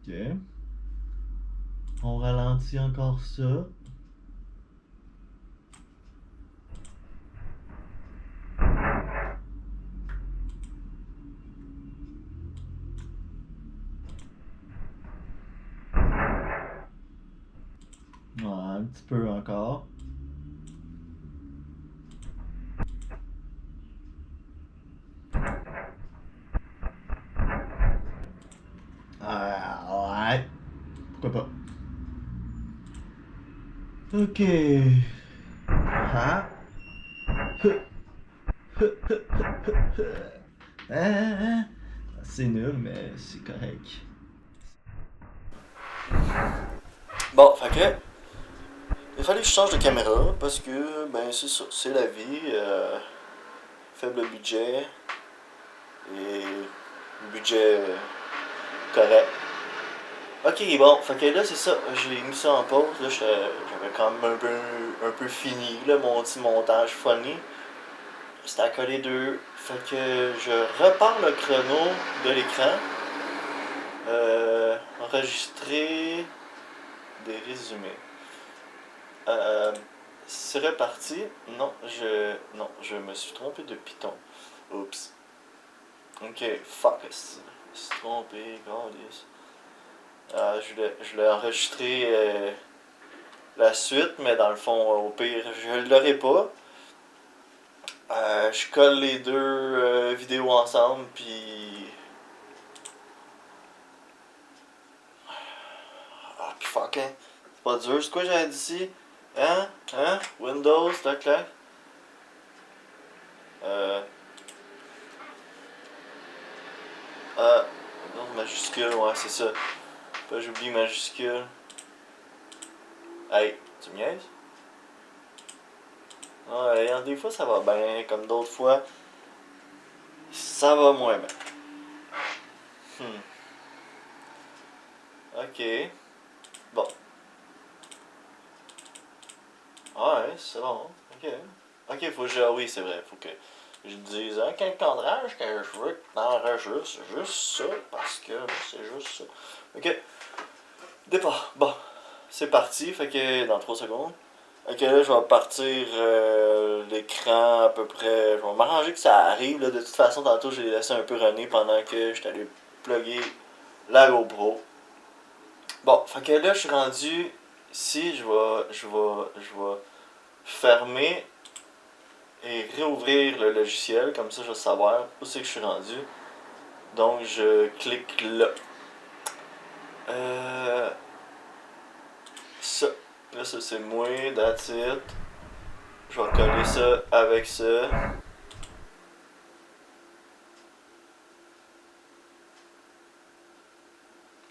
Ok. On ralentit encore ça. Ouais, un petit peu encore. Ouais. Pourquoi pas? Ok. Ah. Ah. C'est nul, mais c'est correct. Bon, fait que il fallait que je change de caméra parce que, ben, c'est ça, c'est la vie. Faible budget et budget correct. Ok, bon, fait que là, c'est ça. J'ai mis ça en pause. Là, j'avais quand même un peu fini là, mon petit montage funny. C'était à coller deux. Fait que je repars le chrono de l'écran. Enregistrer des résumés. Euh, c'est reparti. Non, je me suis trompé de Python. Oups. Ok, fuck. Je suis trompé, câlisse. Je voulais enregistrer la suite, mais dans le fond, au pire, je l'aurai pas. Je colle les deux vidéos ensemble, puis. Ah, puis fuck, hein. C'est pas dur. C'est quoi j'avais dit ici? Hein? Hein? Windows, clac, clac. Euh. Ah. Non, majuscule, ouais, c'est ça. Pas j'oublie majuscule. Hey, tu me niaises? Ouais, des fois ça va bien, comme d'autres fois, ça va moins bien. Hmm. Ok. Bon. Ouais, c'est bon. Ok. Ok, faut que je. Oui, c'est vrai. Faut que je dise, hein, quel cadrage que je veux que t'enregistres. Juste ça, parce que c'est juste ça. Ok. Départ. Bon. C'est parti. Fait que dans 3 secondes. Ok, là, je vais partir l'écran à peu près. Je vais m'arranger que ça arrive. Là. De toute façon, tantôt, j'ai laissé un peu runner pendant que j'étais allé plugger la GoPro. Bon, fait que là, je suis rendu ici. Je vais fermer et réouvrir le logiciel. Comme ça, je vais savoir où c'est que je suis rendu. Donc, je clique là. Ça. Là, ça, c'est moi. That's it. Je vais coller ça avec ça.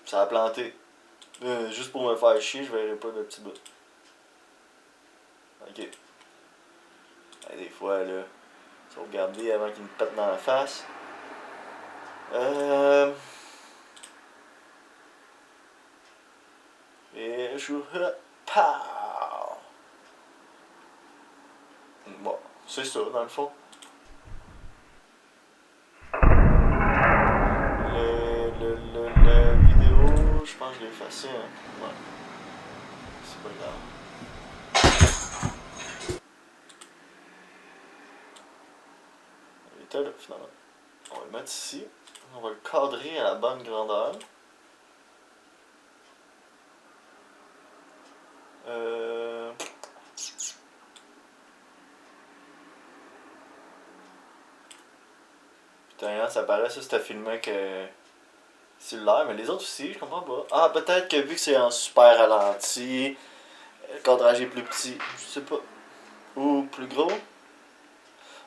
Ça a planté. Juste pour me faire chier, je verrai pas le petit bout. Ok. Des fois, là, sauvegarder avant qu'il me pète dans la face. Et je pow! Bon, c'est ça, dans le fond. La vidéo, je pense que je l'ai effacée, hein. Ouais. C'est pas grave. Il était là, finalement. On va le mettre ici. On va le cadrer à la bonne grandeur. Putain, ça paraît, ça c'était filmé avec cellulaire, mais les autres aussi, je comprends pas. Ah, peut-être que vu que c'est en super ralenti, le cadrage est plus petit, je sais pas. Ou plus gros.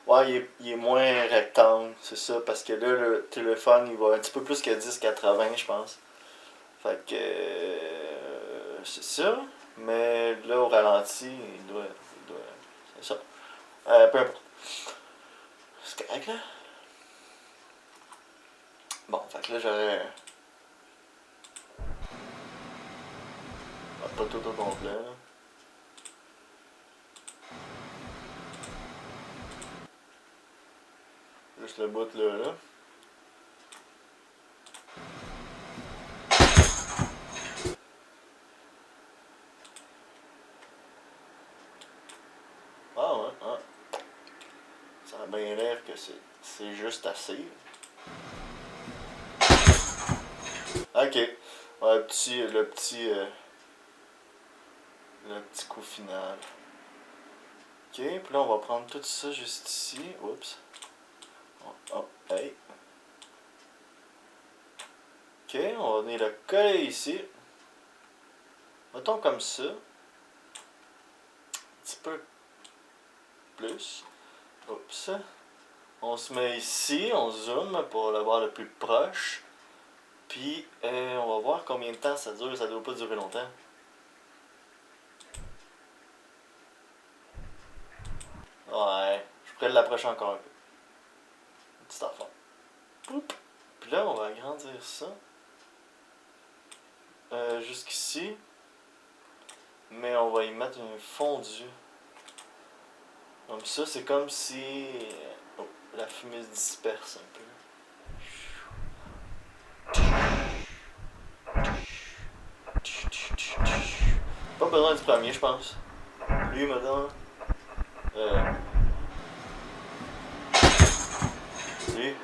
Ouais, il est moins rectangle, c'est ça, parce que là, le téléphone, il va un petit peu plus que 1080, je pense. Fait que. C'est ça. Mais là, au ralenti, il doit c'est ça. Peu importe. C'est correct, là? Bon, fait que là, j'aurais. Pas tout au complet, là. Juste le bout là. c'est juste assez. Ok. Ouais, le petit coup final. Ok, puis là on va prendre tout ça juste ici. Oups. Oh, hey. Ok, on va venir le coller ici. Mettons comme ça. Un petit peu plus. Oups. On se met ici, on zoome pour le voir le plus proche. Puis on va voir combien de temps ça dure. Ça doit pas durer longtemps. Ouais, je pourrais l'approcher encore un peu. Une petite affaire. Poup. Puis là, on va agrandir ça. Jusqu'ici. Mais on va y mettre un fondu. Comme ça, c'est comme si la fumée se disperse un peu. Pas besoin du premier, je pense. Lui, maintenant. Lui, ouais.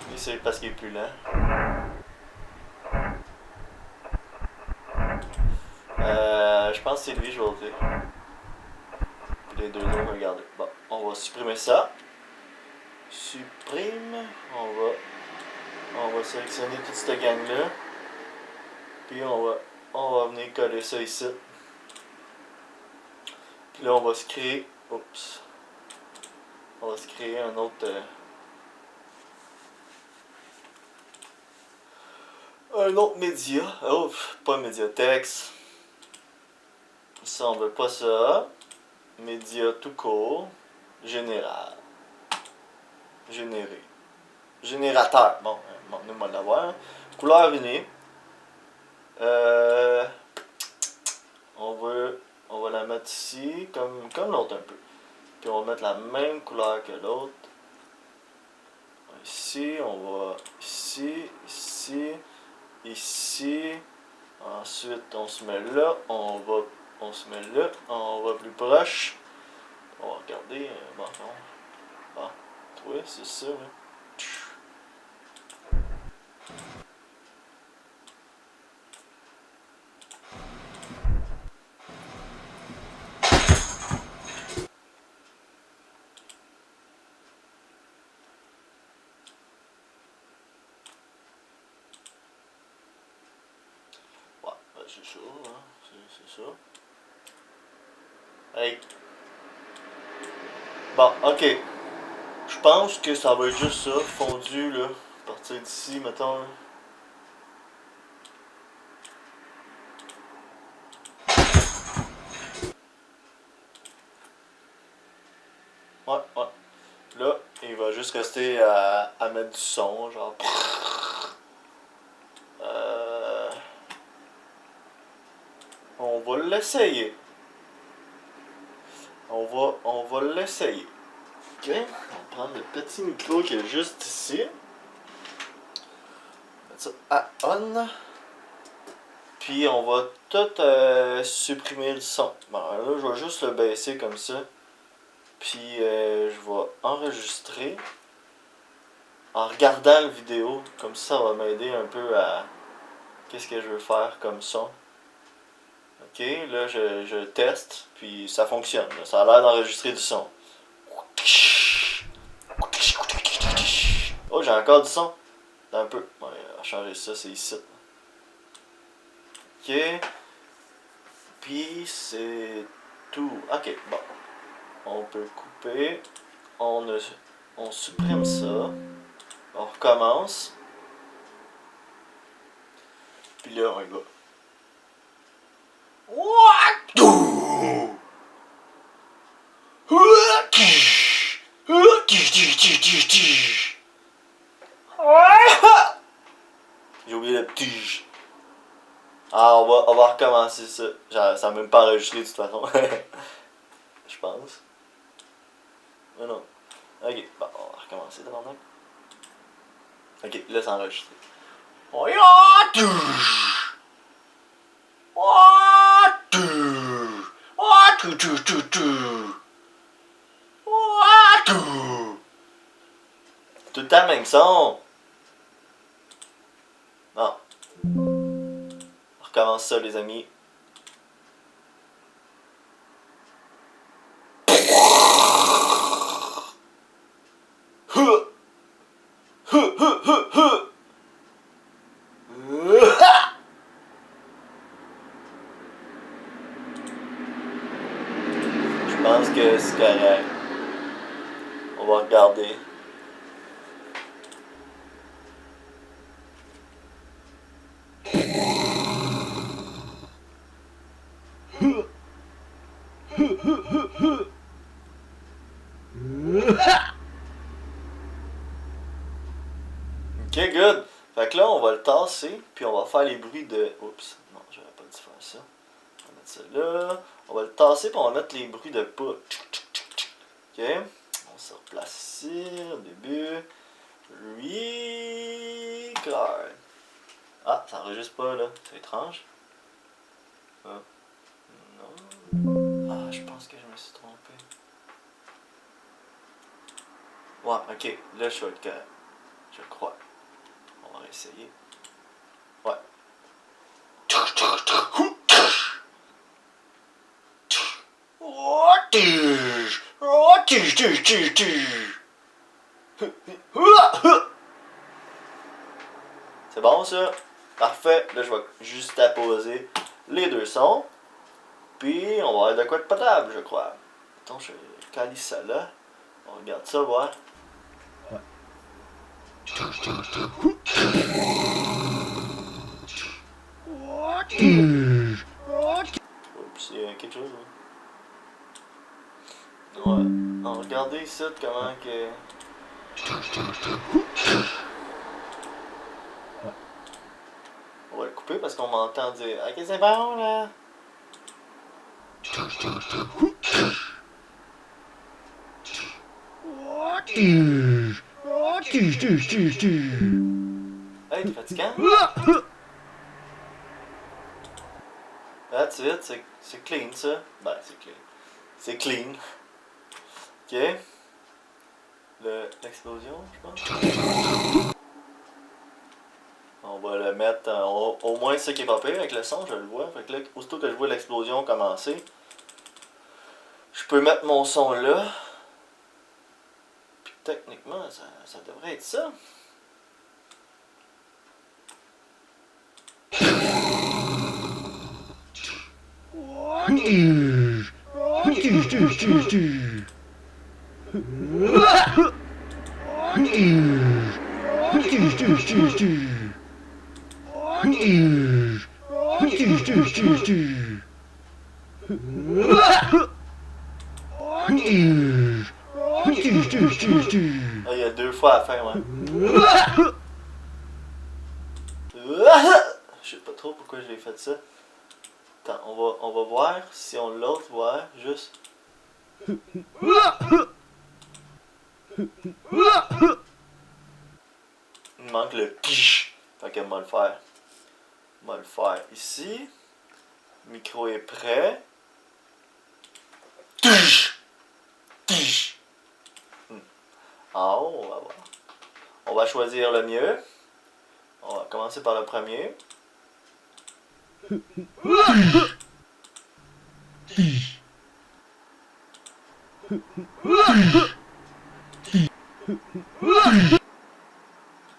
Lui, c'est parce qu'il est plus lent. Je pense que c'est lui, je vais le dire. Puis les deux autres, regardez. Bon, on va supprimer ça. Supprime. On va sélectionner toute cette gang-là. Puis on va venir coller ça ici. Puis là, on va se créer. Oups. On va se créer un autre. Un autre média. Oh, pas média texte. Ça, on veut pas ça. Média tout court. Général. Générer. Générateur. Bon, nous, on va l'avoir. Couleur unie. On va la mettre ici, comme l'autre un peu. Puis on va mettre la même couleur que l'autre. Ici, on va ici, ici, ici. Ensuite, on se met là, on se met là, on va plus proche. On va regarder, bon, non. Bon, oui, c'est ça, là. Ouais, ben c'est ça, hein. C'est ça. Hey. Bon, ok. Je pense que ça va être juste ça, fondu, là. À partir d'ici, mettons. Là. Ouais, ouais. Là, il va juste rester à mettre du son, genre. On va l'essayer. On va l'essayer. Ok, on va prendre le petit micro qui est juste ici. Mettre ça à on. Puis on va tout supprimer le son. Bon, là, je vais juste le baisser comme ça. Puis je vais enregistrer en regardant la vidéo. Comme ça va m'aider un peu à qu'est-ce que je veux faire comme son. Ok, là je teste, puis ça fonctionne. Là. Ça a l'air d'enregistrer du son. Oh, j'ai encore du son. Un peu. Ouais, on va changer ça, c'est ici. Ok. Puis c'est tout. Ok, bon. On peut couper. On supprime ça. On recommence. Puis là, on y va. J'ai oublié le petit. Ah, on va recommencer ça. Genre, ça n'a même pas enregistré de toute façon. Je pense. Mais non. Ok, bon, on va recommencer d'abord. Ok, là, c'est enregistré. Oh, ya, tu. Oh, tu. Oh, tu, tu, tu, tu. Oh, tu. Tout le temps le même son. Non. On recommence ça, les amis. Je pense que c'est correct. On va regarder. Ok, good. Fait que là, on va le tasser, puis on va faire les bruits de... Oups, non, j'aurais pas dû faire ça. On va mettre ça là. On va le tasser, puis on va mettre les bruits de pas. Ok. On se replace ici, au début. Record. Ah, ça enregistre pas, là. C'est étrange. Ah. Non. Ah, je pense que je me suis trompé. Ouais, ok. Là, je suis correct. Je crois. On va essayer. Ouais. C'est bon ça? Parfait. Là, je vais juste apposer les deux sons. Puis, on va avoir de quoi de potable, je crois. Attends, je calisse ça là. On regarde ça, voir. Ouais. Oups, il y a quelque chose. Hein. Ouais. On va regarder ici comment que... On va le couper parce qu'on m'entend dire « Ok, c'est bon, là! » Hey, t'es fatigant? That's it, c'est clean, ça. Ben, c'est clean. C'est clean. Ok. L'explosion, je pense. On va le mettre au moins ce qui est pas pire avec le son, je le vois. Fait que là, aussitôt que je vois l'explosion commencer, je peux mettre mon son là. Puis techniquement, ça devrait être ça. Ah, il y a deux fois à la fin, ouais. Je sais pas trop pourquoi j'ai fait ça. Attends, on va voir si on l'autre voir, juste. Il me manque le piche. Fait qu'on va le faire. On va le faire ici. Le micro est prêt. En haut, on va voir. On va choisir le mieux. On va commencer par le premier.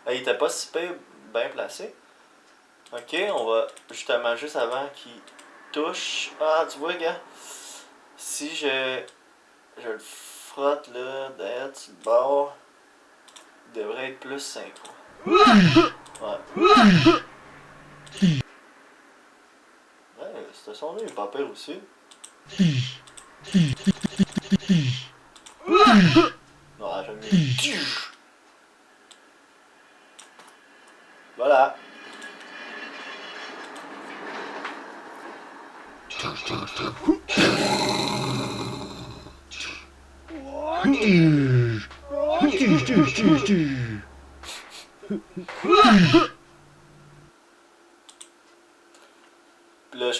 Il était pas si bien placé. Ok, on va justement juste avant qu'il touche. Ah, tu vois, gars. Si je le frotte là, derrière sur le bord, il devrait être plus synchro. Ouais. Ouais, ce son-là est pas pire aussi. Non, j'aime mieux. Voilà.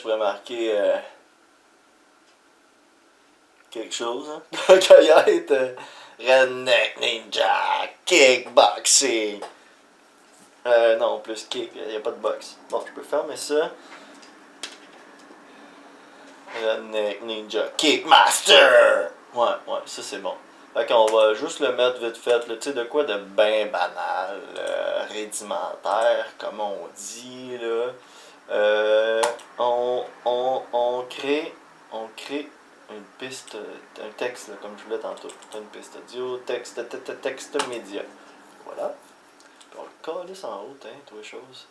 pourrais marquer quelque chose. Hein? Cueillette, Redneck Ninja Kickboxing. Non, plus kick, il n'y a pas de box. Bon, je peux fermer ça. Redneck Ninja Kickmaster! Ouais, ça c'est bon. Fait qu'on va juste le mettre vite fait, tu sais, de quoi de ben banal, rudimentaire, comme on dit, là. On crée une piste, un texte, là, comme je voulais tantôt. Une piste audio, texte média. Voilà. Puis on le calisse en haut, hein, toutes les choses.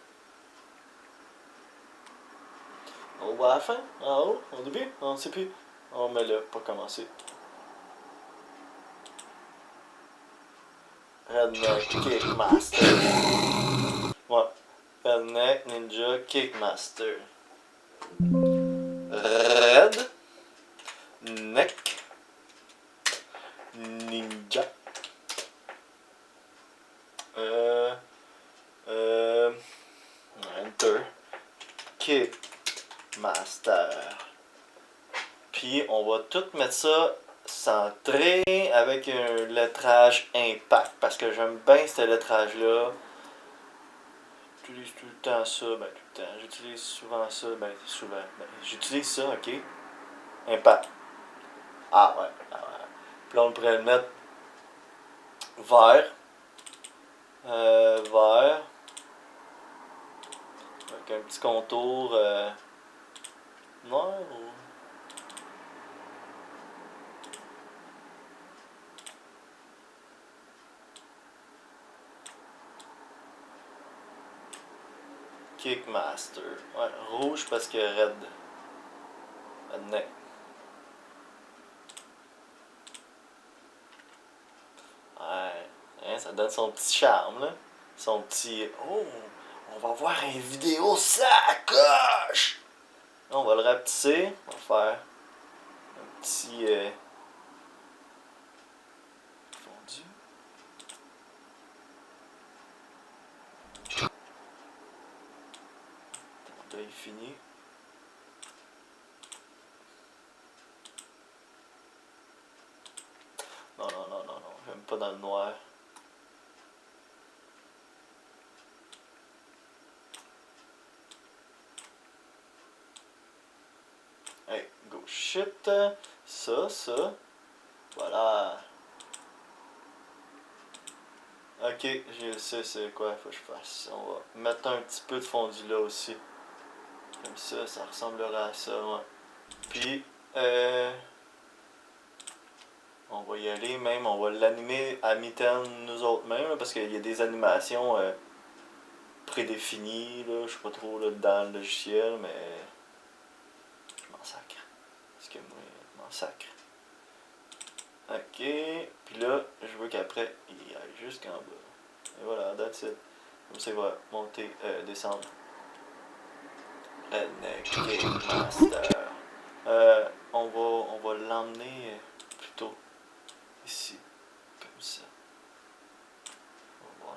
On va à la fin, en haut, au début, on ne sait plus. On met là, pour commencer. Redneck Kickmaster. Ouais. Redneck Ninja Kickmaster. Red. Neck. Ninja. Enter. Kickmaster. Puis on va tout mettre ça centré avec un lettrage impact. Parce que j'aime bien ce lettrage-là. J'utilise tout le temps ça, ben tout le temps. J'utilise souvent ça, ben souvent. Ben, j'utilise ça, ok. Impact. Ah ouais. Puis là on pourrait le mettre vert. Vert. Avec un petit contour noir ou. Kickmaster. Ouais, rouge parce que red. Redneck. Ouais, hein, ça donne son petit charme, là. Son petit. Oh, on va voir une vidéo sacoche! Là, on va le rapetisser. On va faire un petit. Fondu. Là, il finit. Non, j'aime pas dans le noir. Hey, go shit. Ça. Voilà. Ok, je sais c'est quoi faut que je fasse. On va mettre un petit peu de fondu là aussi. Comme ça ressemblera à ça, ouais. Puis, on va y aller même, on va l'animer à mi-terme nous autres mêmes, parce qu'il y a des animations prédéfinies, là, je sais pas trop là, dans le logiciel, mais je m'en sacre. Parce que moi, je m'en sacre. Ok, puis là, je veux qu'après, il aille jusqu'en bas. Et voilà, that's it. Comme ça, il va monter, descendre. Redneck Kickmaster. On va l'emmener plutôt ici, comme ça. On va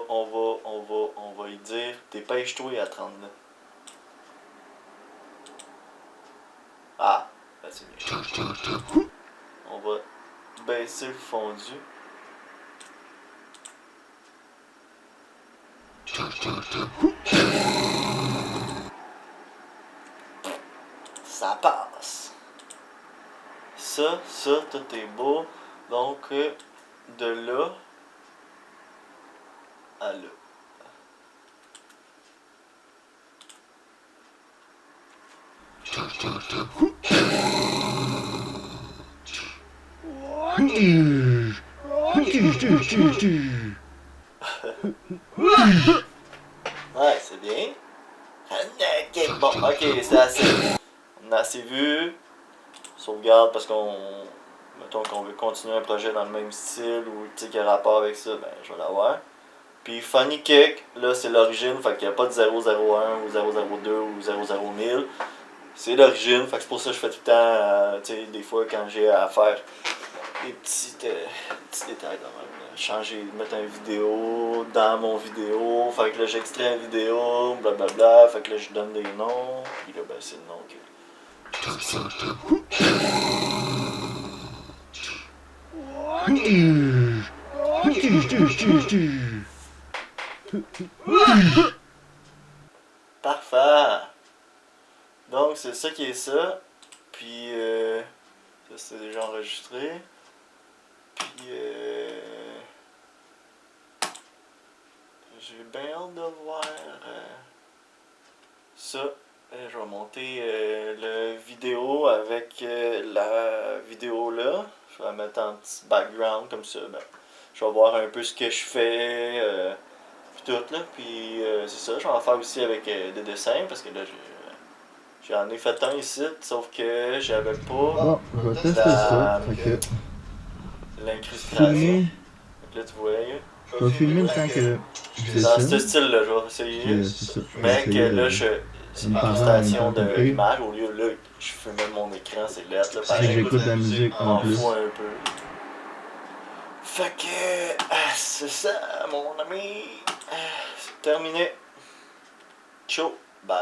voir. On va y dire, dépêche-toi à 30 là. Ah, là c'est mieux. On va baisser le fondu. Ça passe. Ça, tout est beau. Donc, de là à là. Ouais, c'est bien. Bon, ok, c'est assez. On a assez vu. Sauvegarde parce qu'on. Mettons qu'on veut continuer un projet dans le même style ou qui a rapport avec ça, ben je vais l'avoir. Puis Funny Kick, là c'est l'origine, fait qu'il n'y a pas de 001 ou 002 ou 0001000. C'est l'origine, fait que c'est pour ça que je fais tout le temps, tu sais, des fois quand j'ai à faire des petits détails dans même. changer, mettre une vidéo dans mon vidéo. Fait que là, j'extrais une vidéo, blablabla. Fait que là, je donne des noms. Puis là, ben, c'est le nom que. Parfait! Donc, c'est ça qui est ça. Puis, ça, c'est déjà enregistré. Puis, j'ai bien hâte de voir ça. Je vais monter la vidéo avec la vidéo là. Je vais la mettre en petit background comme ça. Ben, je vais voir un peu ce que je fais. Puis tout là. Puis c'est ça. Je vais en faire aussi avec des dessins parce que là j'en ai fait un ici. Sauf que j'avais pas Ah, je vais tester ça. Fait que l'incrustation. filmer, Donc là tu vois. je vais filmer le temps que je Dans ce dessine. style-là, je vais essayer. Puis c'est ça. Je vais Mais que essayer là, de c'est me une parler en même illustration temps que d'image. Au lieu, là, je fais même mon écran, c'est lettre. Là, c'est que j'écoute de la musique en m'en plus. fous un peu. Fait que, c'est ça, mon ami. C'est terminé. Ciao, bye.